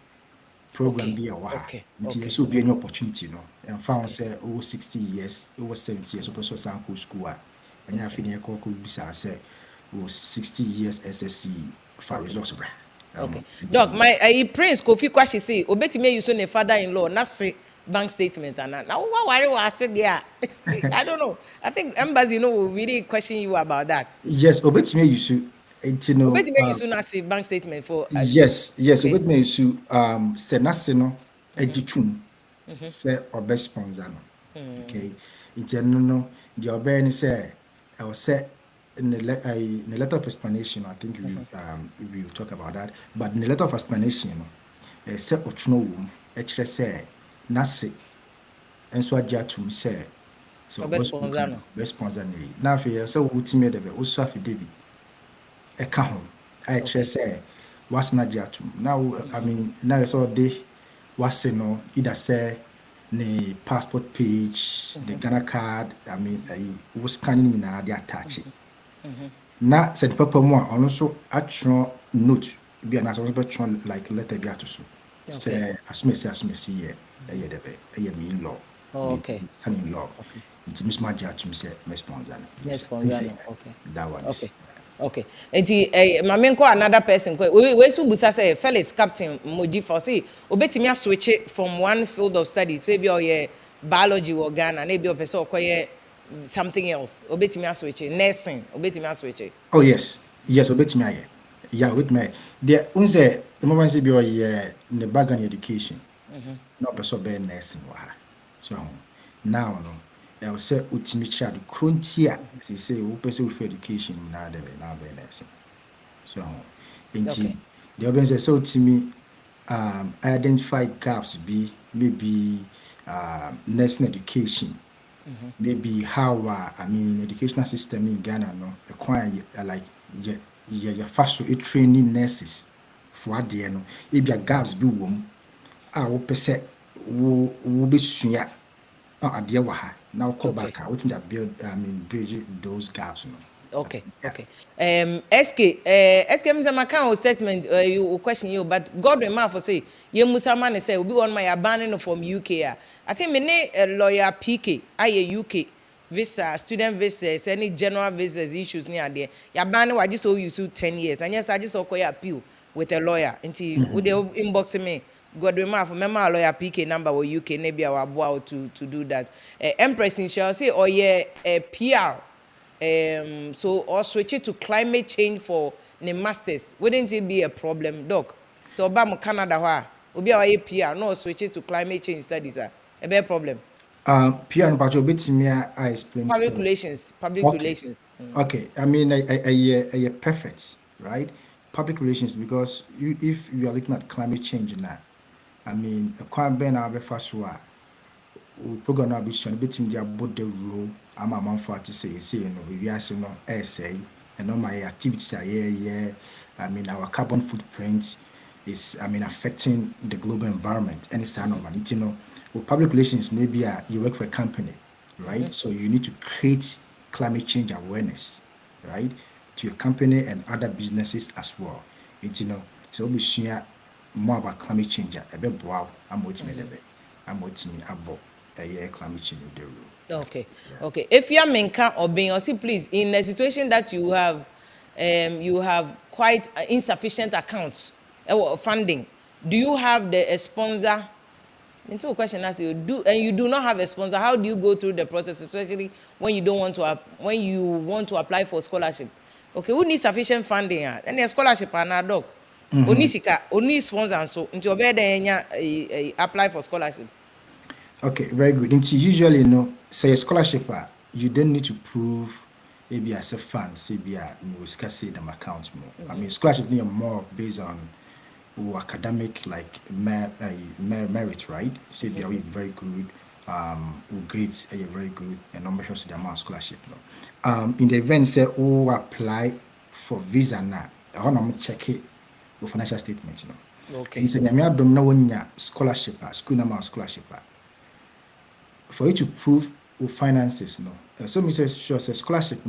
program be a while. Okay. So be an opportunity, no. And found say over 60 years, over 70 years, so school. And I feel could be say 60 years SSC for results. Okay. Doc, my Prince Kofi Kwashi say, obetime you son a father-in-law, not say bank statement and now what I said there. I don't know. I think embassy will really question you about that. Yes, obetime you should. Obetime you soon as a bank statement for yes, obetime you should say nasino editum say obe sponsor no. Okay. It's no the obe say I will say in the letter of explanation, I think we will talk about that. But in the letter of explanation, say ochno wom, actually say nasi, and so ajatum say so best sponsor no. Now for so ultimate the also affidavit. Eka home. I actually say what's not jatum. Now I mean now it's all day what's no either say the passport page, the Ghana card, I mean I was scanning in the attach it. Na said papa mo also atro note be an also like letter be atoso say asmesi ye de me in law son in law it miss my judge me say me sponsor okay that one is okay enti mame nko another person we so busa say Felix Captain Moji for say obetimi switch from one field of studies maybe or biology or Ghana na be person okoye something else obetimi switch nursing obetimi switch oh yes obetimi aye yeah with me there unse the moment say be o in the background education no person be nursing wa so now no I will say ultimate child frontier say we person with education now be nursing so enti the oben say so ultimate identify gaps be maybe nursing education. Maybe how I mean educational system in Ghana no acquire like you fast to training nurses for there no e be gaps be wom a wo pese wo be sua ade wa ha na wo back out me build I mean bridge those gaps no. Okay. SK Mzama kan statement you question you but God remember for say ye Musa man say obi one my abandoning from UK I think me ne lawyer PK aye UK visa student visas any general visas issues near there ya ban wa just so use 10 years and yes I just okoya appeal with a lawyer until we dey inbox me God remember for member lawyer PK number or UK maybe our boy to do that Empress in shall say or PR so or switch it to climate change for the masters wouldn't it be a problem doc so obama Canada wa obi a PR no switch it to climate change studies a be problem PR no pacho betimi I explain public relations okay I mean I perfect right public relations because if you are looking at climate change now I mean a quite ben na be faswa program na be sure betimi dia board the rule ama manfo to say no we are no essay and all my activities are I mean our carbon footprint is I mean affecting the global environment and it's normal you know with public relations maybe you work for a company right so you need to create climate change awareness right to your company and other businesses as well you know so we share more about climate change a bit wow I'm waiting about climate change the rule. Okay. If you are menka or being or see please in a situation that you have quite insufficient accounts funding, do you have the sponsor Into a question as you do, and you do not have a sponsor. How do you go through the process, especially when you don't want to when you want to apply for scholarship? Okay, who needs sufficient funding? And a scholarship and a doc. Onisika, only sponsor and so into your bed and apply for scholarship. Okay, very good. Into usually, say a scholarship, you don't need to prove maybe as a fund, say be a say them accounts more. I mean, scholarship need more of based on academic like merit, right? Say be very good, grades are very good, and number shows the amount of scholarship. In the event say who apply for visa now, I want to check it with financial statement, Okay. And say nyame adom na wonya scholarship, school number scholarship. For you to prove your finances, so Mr. Sure says scholarship,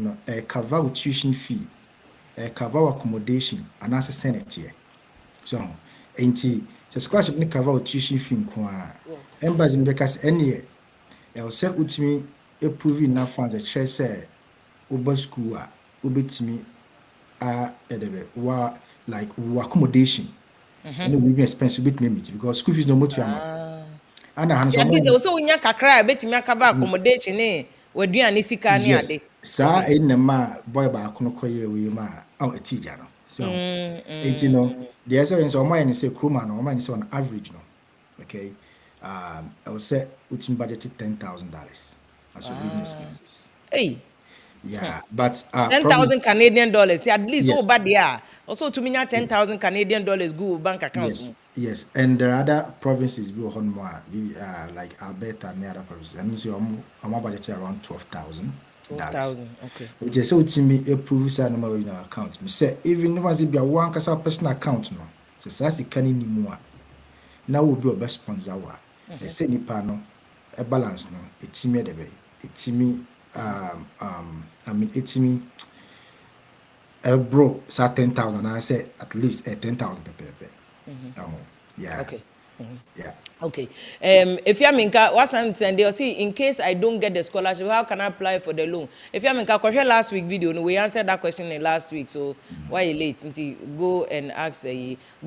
cover tuition fee, cover accommodation, and as a senate here. So, ain't the scholarship cover tuition fee in embassy because any I'll say with me a prove enough funds a chair say over school, ubit me like accommodation. And we expensive bit me because school fees no more to and I At least also when you kakra, bet me cover accommodation, we do an isika ni ade. Sa in the ma boy ba kono koye we ma a teacher no. So the answer is on mine say crew man, on mine is on average no. Okay. I will say utim budgeted $10,000 as living expenses. Hey. Yeah, but 10,000 Canadian dollars. At least yes. over there. Also to me 10,000 Canadian dollars go bank accounts. Yes, and there are other provinces be on more like Alberta and the other provinces. I mean, so I'm budgeted around $12,000. 12,000. Okay. It is so to me a proof number in our account. Me say even once it be a one personal account no. So that's the can anymore. Now will be a best sponsor. They say nipa no a balance no. It's me the way. It's me I mean it's me bro say 10,000. I say at least 10,000 per. Yeah. Okay. Yeah. Okay. If you minka what's and they'll see in case I don't get the scholarship, how can I apply for the loan? If you minka last week video, no, we answered that question in last week. So why you late? Until go and ask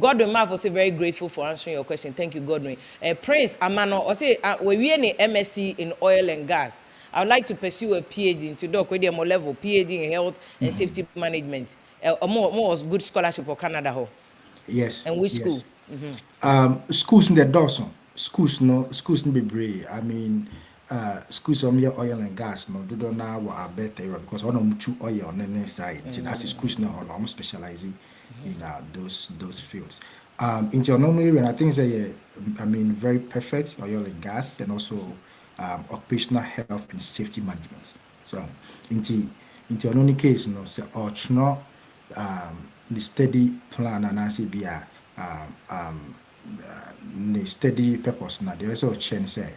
Godwin Marv was very grateful for answering your question. Thank you, Godwin. Prince Amano, or say we any MSc in oil and gas. I would like to pursue a PhD into doc with more level, PhD in health and safety management. More good scholarship for Canada. Yes. And which school? Schools in the Dawson. Schools in the Bray. I mean, schools on your oil and gas. No, do not know what are better because one of two oil on the side. That's schools now on specializing in those fields. In your normal area, I think say I mean very perfect oil and gas and also occupational health and safety management. So into your only case, say or no the steady plan and I say be the steady purpose na there also change say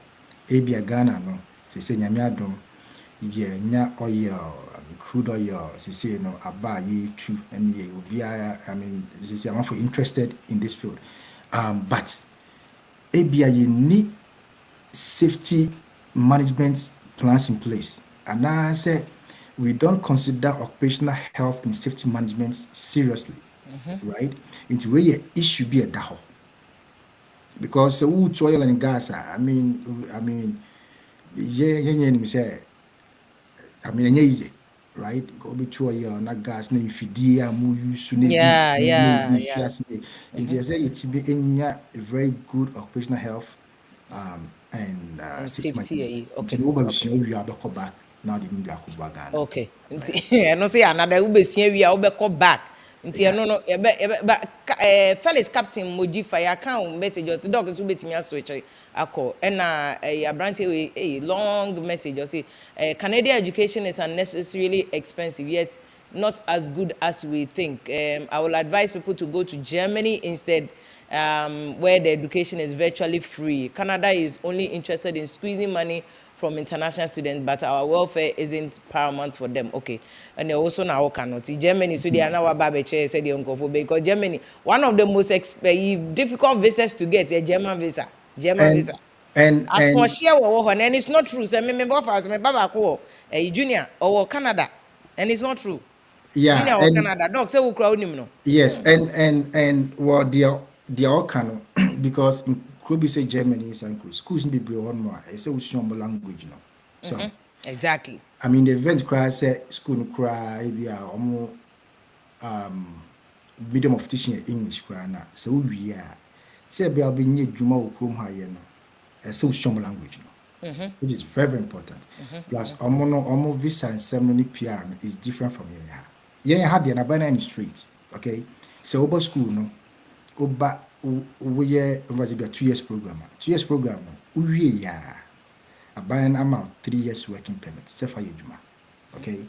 ebia Ghana no say nyame adom ye nya oil crude oil say no aba ye true and ye obia I mean say I'm for interested in this field but ebia ye need safety management plans in place and I say we don't consider occupational health and safety management seriously. Right? Into where it should be a daho. Because oil and gas, I mean, easy, right? Go be to oil, not gas, name fidia, mu Yeah. It say it's be a very good occupational health and safety. Okay. We are back now. The okay. I don't say another ubesien we are back. Nti no Felix Captain Moji Fire account message or the dog is betimi aswitch akọ na abrante we long message or say Canadian education is unnecessarily expensive yet not as good as we think. I will advise people to go to Germany instead, where the education is virtually free. Canada is only interested in squeezing money from international students, but our welfare isn't paramount for them. Okay, and they also now cannot see Germany. So they are now a said because Germany, one of the most difficult visas to get a German visa. Visa. And as for share and it's not true. Say me offers me baba ko junior or Canada, and it's not true. Yeah, junior or Canada. Dog say we crowd him no. Yes, and what they all can because could be say Germany and schools be bring on more. I say we show more language, So Exactly. I mean the event cry say school cry be almost medium of teaching English cry na. So we are say be be near Juma or Chrome high so show more language, which is very, very important. Plus almost visa and ceremony PR is different from here. Yeah, had the Nabana in the street. Okay. So over school no over we was a 2 years program. 2 years program no we a buying amount 3 years working permit. Sefa Yujuma. Okay.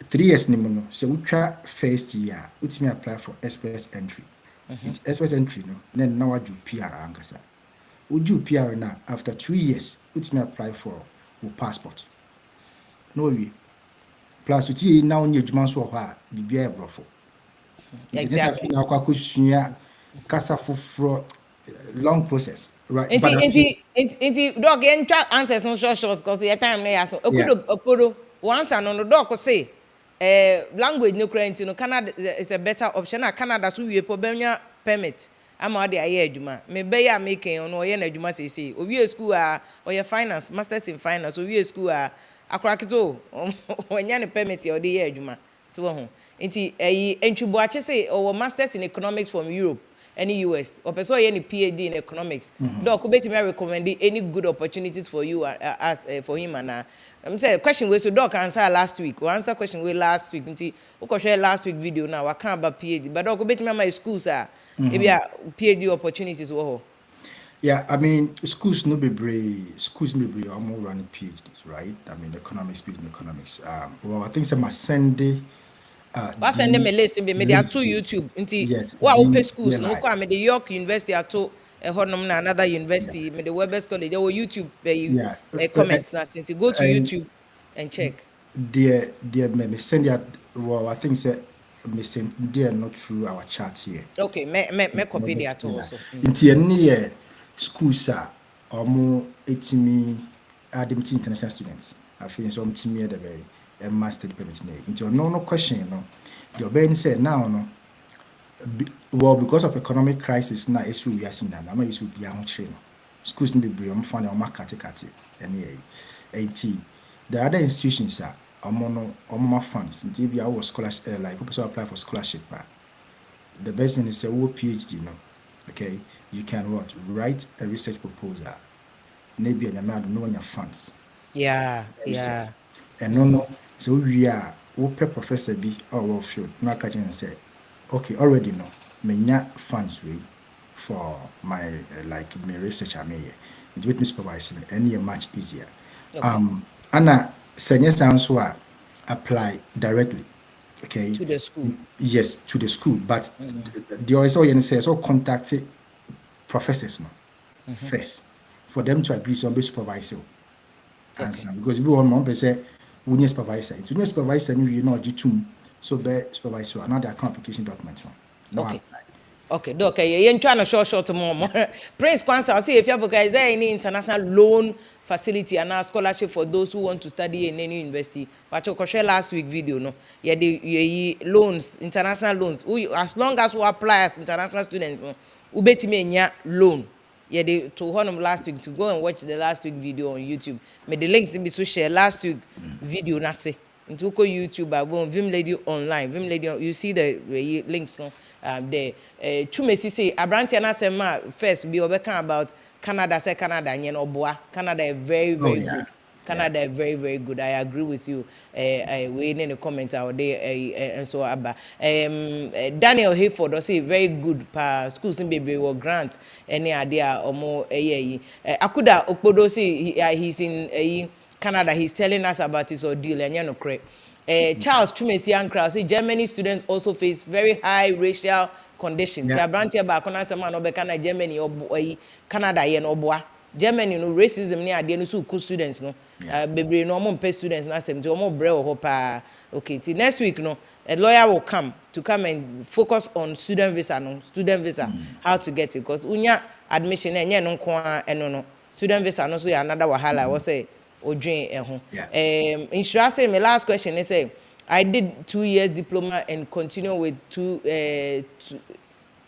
3 years ni no. So we try first year, which me apply for express entry. It's express entry no. Then now I do PR angasa. We do PR now after 2 years, which me apply for passport. No way. Plus we now need Juma so be brofo. Exactly. Now kasa for long process, right? Inti dog enter answers on short because the time na yaso. Okudo once and on the dog say language no current no Canada is a better option. Na Canada so we problem permit. Ama de aye adwuma. Me be ya making on oye na adwuma say. Owie school oye finance, masters in finance. Owie school akrakito onya ne permit ya ode ye adwuma. So ho. Inti entwibo ache say or masters in economics from Europe. Any US or person any PhD in economics. Doc, betimi recommend any good opportunities for you as for him and I'm say question we so doc answer last week. We answer question we last week. Nti we share last week video now. We can about PhD. But doc, betimi my schools maybe PhD opportunities wo. Yeah, I mean schools no be brave. Schools no be brave. I'm running PhDs, right? I mean economics, PhD in economics. Well, I think some Sunday. What's send them a list in media to YouTube. Nti yes, what open schools no DLI. ko am the York University ato honum na another university me the Webers College or YouTube comments na since go to YouTube and check. Dear me send that. Well, I think say me send there not through our chat here. Okay, me copy the at also. Inti any schools are etimi admit international students. I feel so team the very a master permit into no question the Ben said now no well because of economic crisis now it's we are seeing that I'm used to be on train schools need to be on market and the other institutions are on funds until be our scholarship like people apply for scholarship the best thing is a PhD okay you can write a research proposal maybe an amount no your funds and no so we are per professor be our field no catching say okay already no menya funds way for my like my research I may it with me supervising and much easier Anna senior sounds apply directly okay to the school. Yes, to the school, but the also so contact professors first for them to agree on the supervisor answer because we want to say we need supervisor. To need supervisor, you know G2, so be supervisor another account application document. Okay, doc, you're trying to short more. Prince Kwanzaa, see if you have is there any international loan facility and a scholarship for those who want to study in any university? But you share last week video, no? Yeah, the loans, international loans. As long as we apply as international students, we bet me loan. Yeah, they told him last week to go and watch the last week video on YouTube. May the links be so share last week video na say. Into YouTube, I go Vim Lady online. Vim Lady, you see the links there. Chumesi say Abranti na sema first be obeka about Canada. Say Canada and Oboa. Canada is very very good. Canada is very very good. I agree with you. We in the comment out there and so about. Daniel Hayford say very good. Schools in baby will grant any idea or more. Akuda Okpodo say he's in Canada. He's telling us about his ordeal and no correct. Charles Chumesi Ankra say Germany students also face very high racial conditions. Abrantia ba kona se man obeka na Germany or Canada ye no boa. Germany no racism ni ade no so cool students no. Bebre no mo pay students na sem ti o mo bre ho pa. Okay, till next week no a lawyer will come and focus on student visa how to get it because unya admission enye no nko eno student visa no so ya another wahala was say insurance my last question is I did 2 years diploma and continue with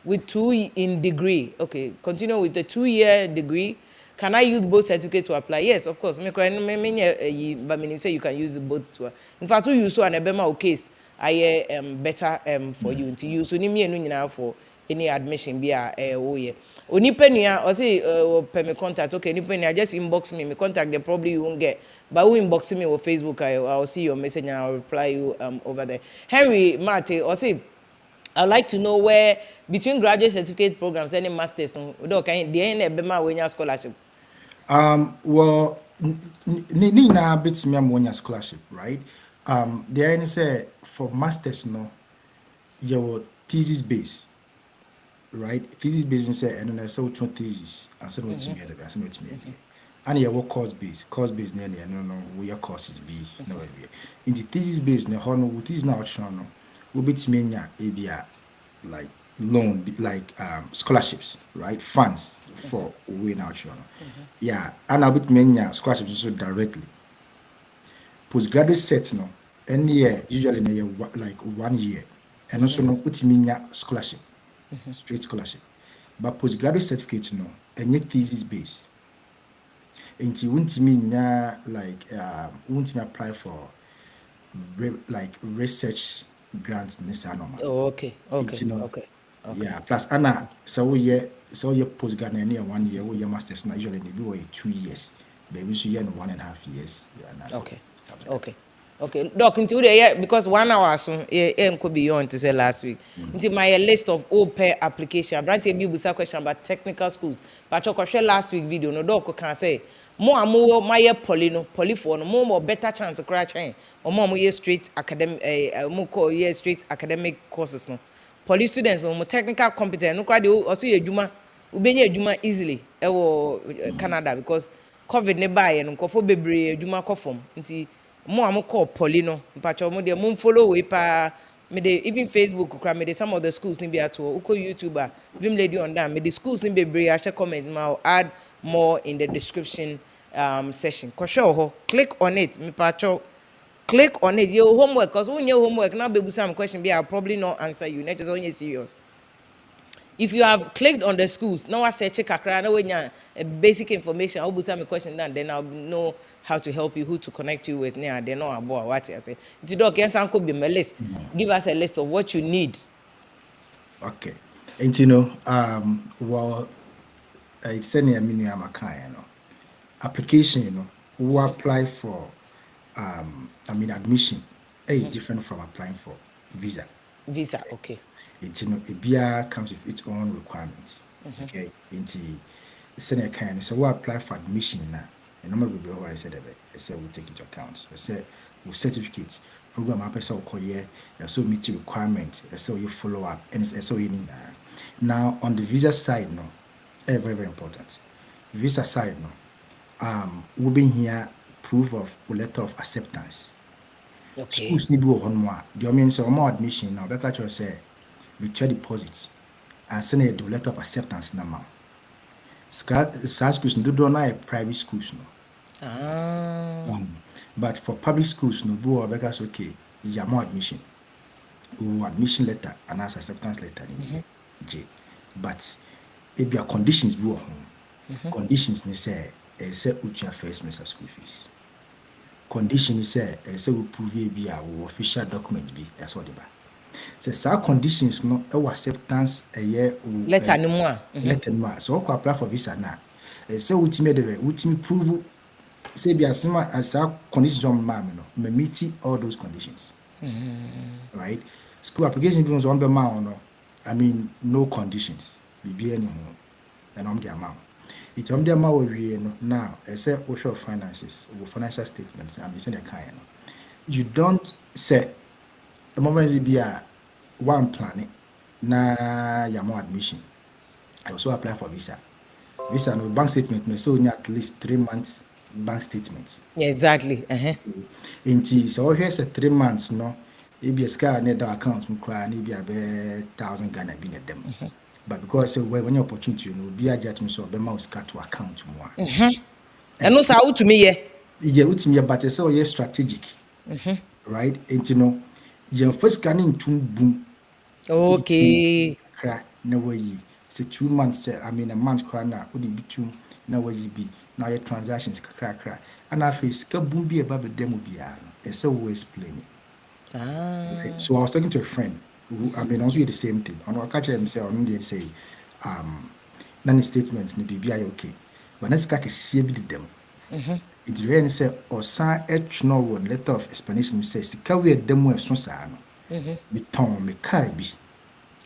with 2 in degree. Okay, continue with the 2-year degree. Can I use both certificates to apply? Yes, of course. But me say you can use both. In fact, you so an ebema case, I better for you to use. So ni me no for any admission be oh yeah. Onipa nua or say per me contact. Okay, onipa nua just inbox me. Me contact they probably you won't get. But who inbox me on Facebook, I'll see your message and I'll reply you over there. Henry Mate or say I'd like to know where between graduate certificate programs and masters, no, okay, the end bema when scholarship. Well, ni na bit me am scholarship, right? The end say for masters, no, your thesis base, right? Thesis base say and then so thesis, and so what me I say what me. And your course base nearly, no, your courses be no way. In the thesis base, no, no, what is now shown, no, we bit me ABA like loan, like scholarships, right? Funds for way now shown. Yeah, and I'll bit me scholarships also directly. Postgraduate set, no, any year, usually in a year, like 1 year, and also no, put me scholarship, straight scholarship. But postgraduate certificate, no, and your thesis base. And you won't mean like won't apply for like research grants in this normal. Oh, okay. Yeah, plus Anna so your postgraduate near 1 year, your masters now usually maybe 2 years. Maybe so year 1.5 years. Yeah, Okay. Doc, until the because 1 hour soon, could be on to say last week. Until my list of OPE application, Branty Bibusa question about technical schools. But you share last week video, no doc can say more and more my poly for more better chance of crashing or more straight academic more straight academic courses. No, poly students more technical competent. No crowd also a juma, ubenya juma easily. Canada because COVID ne buy and nkofo bebre juma kofom. Nti mo am call poly no mpacho mo de mo follow we pa me de even Facebook kra me de some of the schools ni be at uko YouTuber dream lady on that me the schools ni bebre I share comment ma add more in the description session ko show ho click on it me pacho click on it your homework cause when your homework now be some question be I'll probably not answer you not just on you serious. If you have clicked on the schools, now I say check kakra when you basic information, I'll put some question then I'll know how to help you, who to connect you with. Now they know about what I say. The dog can could be my list. Give us a list of what you need. Okay. And well it's sending a minimum account, application, who apply for admission, different from applying for visa. Visa, okay. A beer comes with its own requirements. Okay. Send a kind. So we apply for admission now. And normally I said we'll take into account. I said with certificates, program up so call so meet requirements, so you follow up, and it's so you need now on the visa side, no, very, very important. Visa side, no, we'll be here proof of letter of acceptance. Okay. Schools need to go on more. The mean so more admission now. Better say virtual deposits and send a letter of acceptance now. Schools do not have private schools no. But for public schools no do because okay, you have more admission. Admission letter and as acceptance letter in J. But if your conditions be conditions ni say utia first semester school fees. Condition is say we prove be our official documents be as what ba. So some conditions no acceptance a year letter no more. Letter no more. So apply for visa now. So ultimate prove say be as conditions on no me meet all those conditions. Right? School application be on be no. I mean no conditions. Be any and on the amount. It's on the amount we now say social finances or financial statements. I mean say the kind. You don't say the moment it be a one planet na your more admission. I also apply for visa. Visa no bank statement so you at least 3 months bank statements. Yeah, exactly. So here's a 3 months no. If you scar net account cry maybe a 1,000 Ghana be net them. But because when your opportunity be a judgment so be mouse cut to account more. And no how to me yeah, but it's all strategic. Right? And your first scanning to boom. Okay. na wayi say 2 months I mean a month kra na odi bitum na wayi bi na your transactions kakra and afi sika bum bi eba be dem bia no e say we explain it. Okay. So I was talking to a friend who I mean also the same thing and I catch him say on dey say none statements no be okay but na sika ke sie bi dem it really say or sign no one letter of explanation say sika we dem e so sa no me ton me kai bi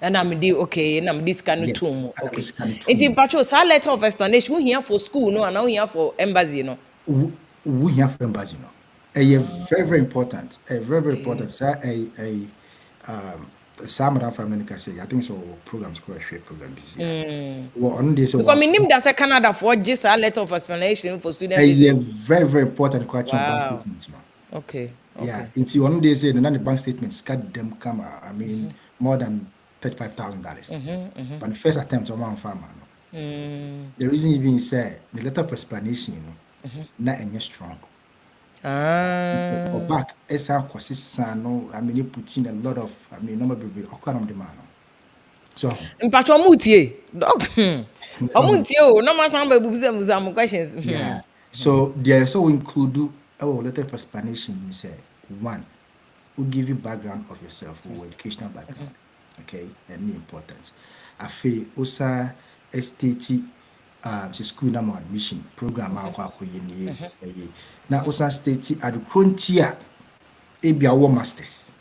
and I'm di okay and I'm this kind of yes tool okay it's it patrol sa letter of explanation we here for school no and now here for embassy no we have embassy no very important very important sir some other family can say I think so programs quite share program busy well on this because me name that say Canada for just a letter of explanation for student visas very important question bank statements no okay yeah until one day say the bank statements cut them come I mean more than $35,000 but the first attempt on one farmer no the reason even is say the letter of explanation you know not any strong or back esa kwasisa no I mean you put in a lot of I mean number baby okwa the man so mpacho mutie dog omutie o no man samba bubuza questions yeah so there so we include our letter of explanation you say one who give you background of yourself or educational background okay and important I feel also STT school number admission program now also state at frontier ebia wo masters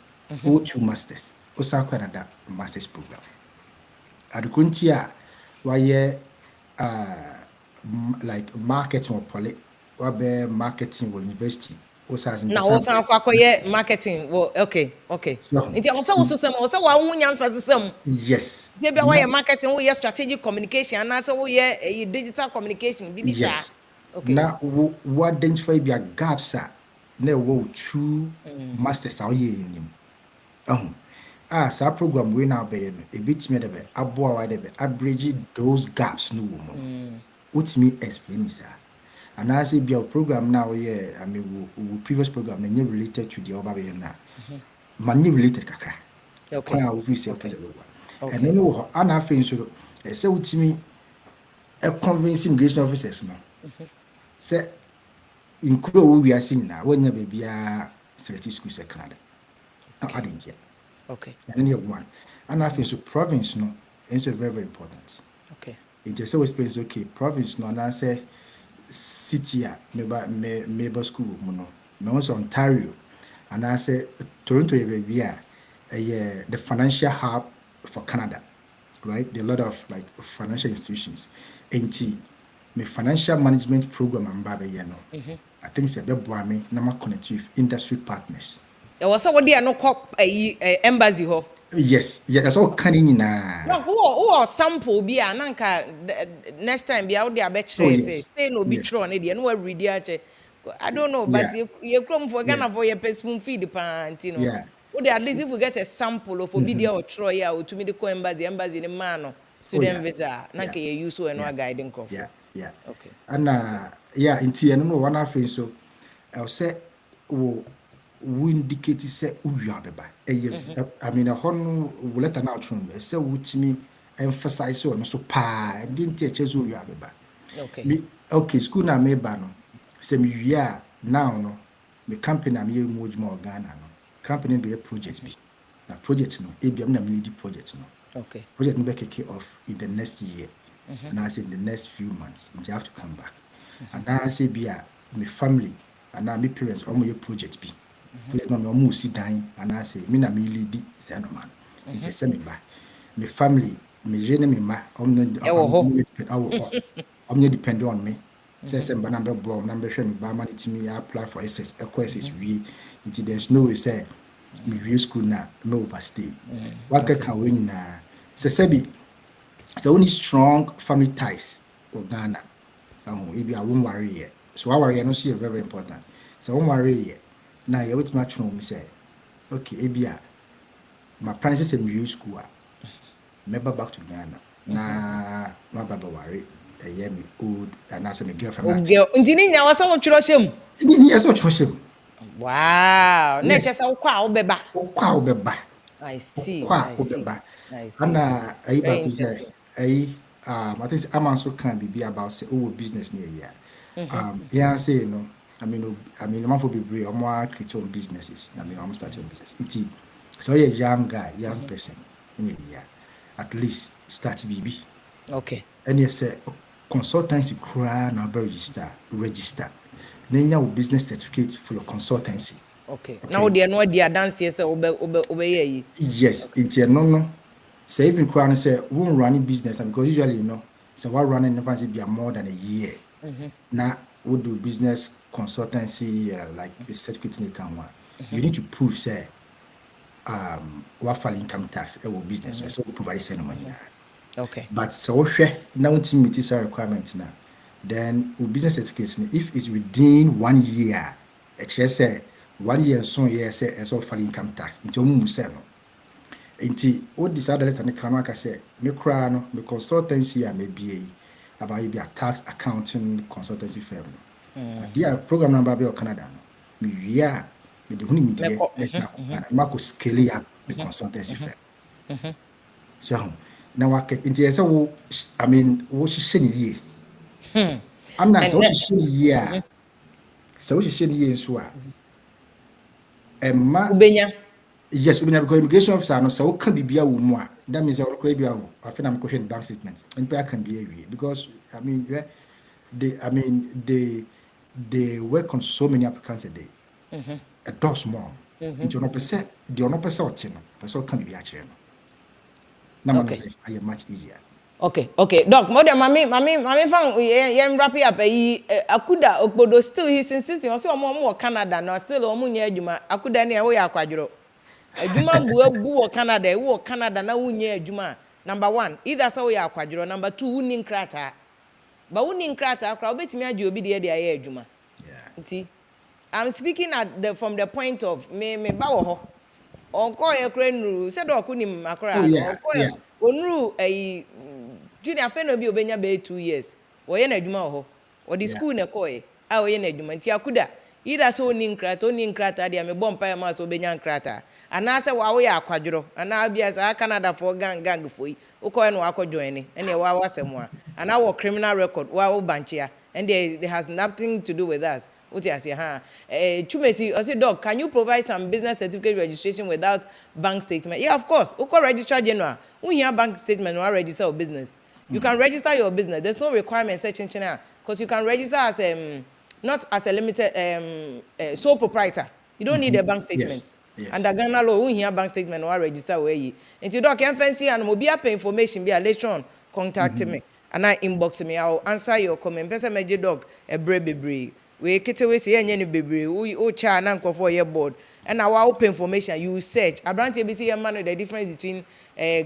o two masters also Canada masters program at frontier why like marketing or poly or be marketing or university na also akwakoye marketing well okay nti also wa hunyansa sesam yes dey bia why marketing we strategic communication and also we digital communication bibisa yes okay now we identify their gaps na wo two masters are here in him sa program we now be no e bitime dey be aboa wa dey be average those gaps no woman what me explain is and I say be a program now yeah I mean we previous program na related to the over here na man related kakra okay we say okay and then we ana afin so say utimi a convince immigration officers no say include we are seeing now when you be a select school Canada added okay and then you have one and afin so province no is very very important okay it just always explains okay province no na say city maybe school no me also Ontario and I say Toronto baby the financial hub for Canada right there are a lot of like financial institutions and my financial management program and baba no I think say be boa me na ma connect with industry partners e was so dey no embassy ho yes that's all canning na no who sample bi ananka next time bi we dey abekire say no be true na dey no we read ache I don't know but you come for Ghana for your spoon feed pant you know we at least if we get a sample of obi there or try ya to me the co embassy the man no student visa nanka you use so no guiding conf yeah okay and inti no one afin so I say we indicate say uyu abeba I mean a hon letter now tune say wutimi emphasize on so pa didn't teach uyu abeba okay school na me ba no say me wia now no me company am ye mu ojuma Ghana no company be a project bi na project no ebi am na me lead project no okay project no be kick off in the next year and I say in the next few months you have to come back and I say bia me family and now me parents omo ye project bi project no omo si dan and I say me na me lead say no man it say me ba me family me jene me ma omo depend on me say some number bomb number show me ba man it me apply for SS we there's no way say me real school na me overstay what can we na say be so only strong family ties of Ghana if you won't worry yet so our worry no see very important so won't worry yet now you with match from me say okay ebia my parents say me real school never back to Ghana na my baba worry me old and I say my girlfriend girl ndini nya wasa wo twiro hyem yes wo twiro hyem wow na che say wo kwa wo beba I see. Kwa I see. obeba. I see. Ana ayi ba Very ku say interesting. ayi I think Aman so can be about say oh business near here. Yeah say no. I mean, man for be brave. I'm more create your own businesses. I mean, I'm start your own business. It's so you're a young guy, young person in a year. At least start BB. Okay. And you say consultancy cry na register. Then you have a business certificate for your consultancy. Okay. Now Okay. they no dia dance say obe yi. Yes, it's a no. Say even crown say won't running business and because usually so what running never say be more than a year. Now we do business consultancy like a certificate in one. You need to prove say what file income tax or business so we provide say no money. Okay. But so now team meet is a requirement now. Then with business certification, if it's within 1 year, actually say 1 year so year say as of file income tax into say no. Nti o decide letter ne kan aka say me kra no me consultancy a me bia about be a tax accounting consultancy firm no dia program number be o Canada no me wia me de huni me de Meko. let's na ko scale up the consultancy firm so na wa ke nti say wo I mean wo hye ne yie am na And say wo hye ne yie a say wo hye ne yie nso a emma ubenya. yes, because immigration officer no so can be a woman. That means I will create a I think I'm questioning bank statements. And I can be a because I mean they work on so many applicants a day. A does more. Into no percent the no percent no person can be a chair. No man Okay. I am much easier. Okay, okay. Doc, more than mami fan yen wrap it up akuda okbodo still he's insisting also omo Canada no still omo nya adwuma akuda ne wo ya akwadworo. Adwuma bu wo Canada, wo Canada na wo nya adwuma. Number 1, either say wo ya akwadworo, number 2 wo nin krata. Ba wo nin krata akra obetimi age obi de aye adwuma. Yeah. See, I'm speaking from the point of me ba wo ho. Onko ye kra nuru se do okunim Oh akra no yeah, onko ye yeah, onuru junior fe no bi obenya be 2 years wo ye na adwuma wo ho wo di yeah. school na koye a wo ye na adwuma nti akuda either so oni nkrata dia me bom pa ya ma so obenya nkrata ana se wa wo ya akwadworo ana bia sa Canada for gang for yi wo koye no akwadwoin ni ene wa wasem a ana wo criminal record wa wo banchia and there has nothing to do with us. What you say, huh? Chumesi, I say, Doc, can you provide some business certificate registration without bank statement? Yeah, of course. Uko registrar general. When you have bank statement, you register your business. You can register your business. There's no requirement searching channel because you can register as not as a limited sole proprietor. You don't need a bank Yes, statement. yes. Under Ghana law, when you have bank statement, you register where you. And you don't can fancy and will be up information. Be a later on contact me and I inbox me. I'll answer your comment. Person major dog a brave. We kete we say any bebre o cha na nkofo ye board and now open information you search abrante be see man the difference between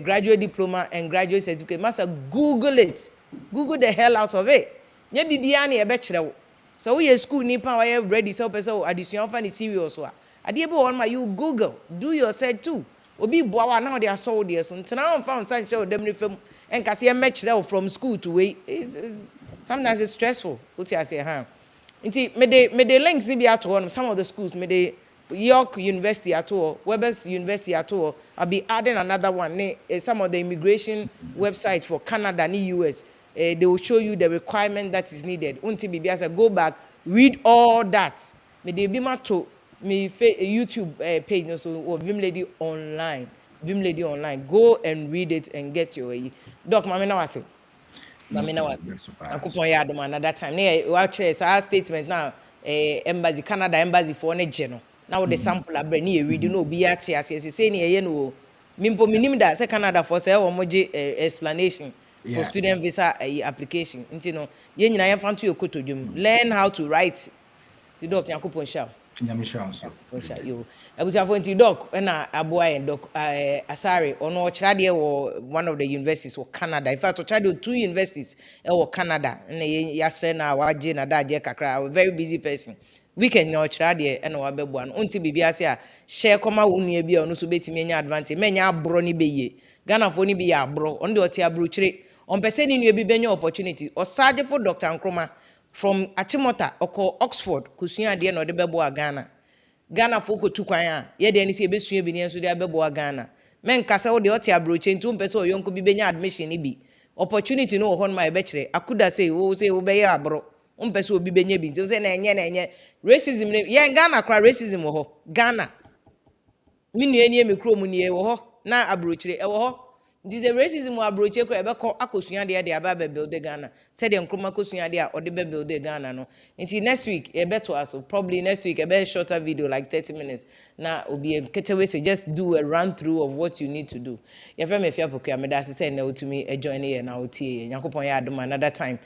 graduate diploma and graduate certificate must google the hell out of it nya bibia na e be kire wo so we school nipa we ready so person addition fa ni serious so ade be one ma you google do your search too obi boa wa na de aso de so ntena on fa on san show dem ni fam enka se e me kire from school to way is sometimes it's stressful what you say huh. Nti me de links ni bi ato on some of the schools me de York University ato Webers University ato I'll be adding another one some of the immigration websites for Canada and US they will show you the requirement that is needed unti bi as go back read all that me de bi ma to me YouTube page no so Vim Lady online go and read it and get your doc mama na wase No Mamina was problem. That's na surprise. kupon ya adom another time ne watch our statement now embassy Canada embassy for ne je no na wo the sample abre ne read no obi ate ase say ne ye no mimpo minim da say Canada for say wo moje explanation for Yeah. student visa application nti no ye nyina ye fanto yokotodwum learn how to write ti doc yakopon sha Nyamisha also. Osha yo abusafo nti doc na aboa en doc asare ono ochirade wo one of the universities wo Canada in fact ochirade 2 universities wo Canada na yasre na waje na daje kakra a very busy person weekend na ochirade na wabeboa no unti bibia se a share koma wo nua bia ono so betimi anya advantage menya abro ni beye Ghana fo ni bi ya abro on de oti abro chire on pese ni nua bi benya opportunity osaje for Dr. Nkrumah from Achimota oko Oxford kusua de na ode beboa Ghana for ko tu kwan a ye de ni se ebesua bi ne nso de abeboa Ghana men kasa wo de ote abroche ntu mpese oyonko bi benya admission ni bi opportunity no ho no ma ebekire akuda say wo be ya abro mpese obi benya bi nti say na enye racism ye Ghana kra racism wo ho Ghana minu eni emi kro mu nie wo ho na abrochire e wo ho nti say racism abrochire kra ebekọ akosua de aba be build Ghana say de nkroma kosua de ode be build Ghana no nti next week e beto aso probably next week e be shorter video like 30 minutes na obi ketewe say just do a run through of what you need to do ye frame fia pokua me da say na otumi join ye na otie ye yakopon ya adom another time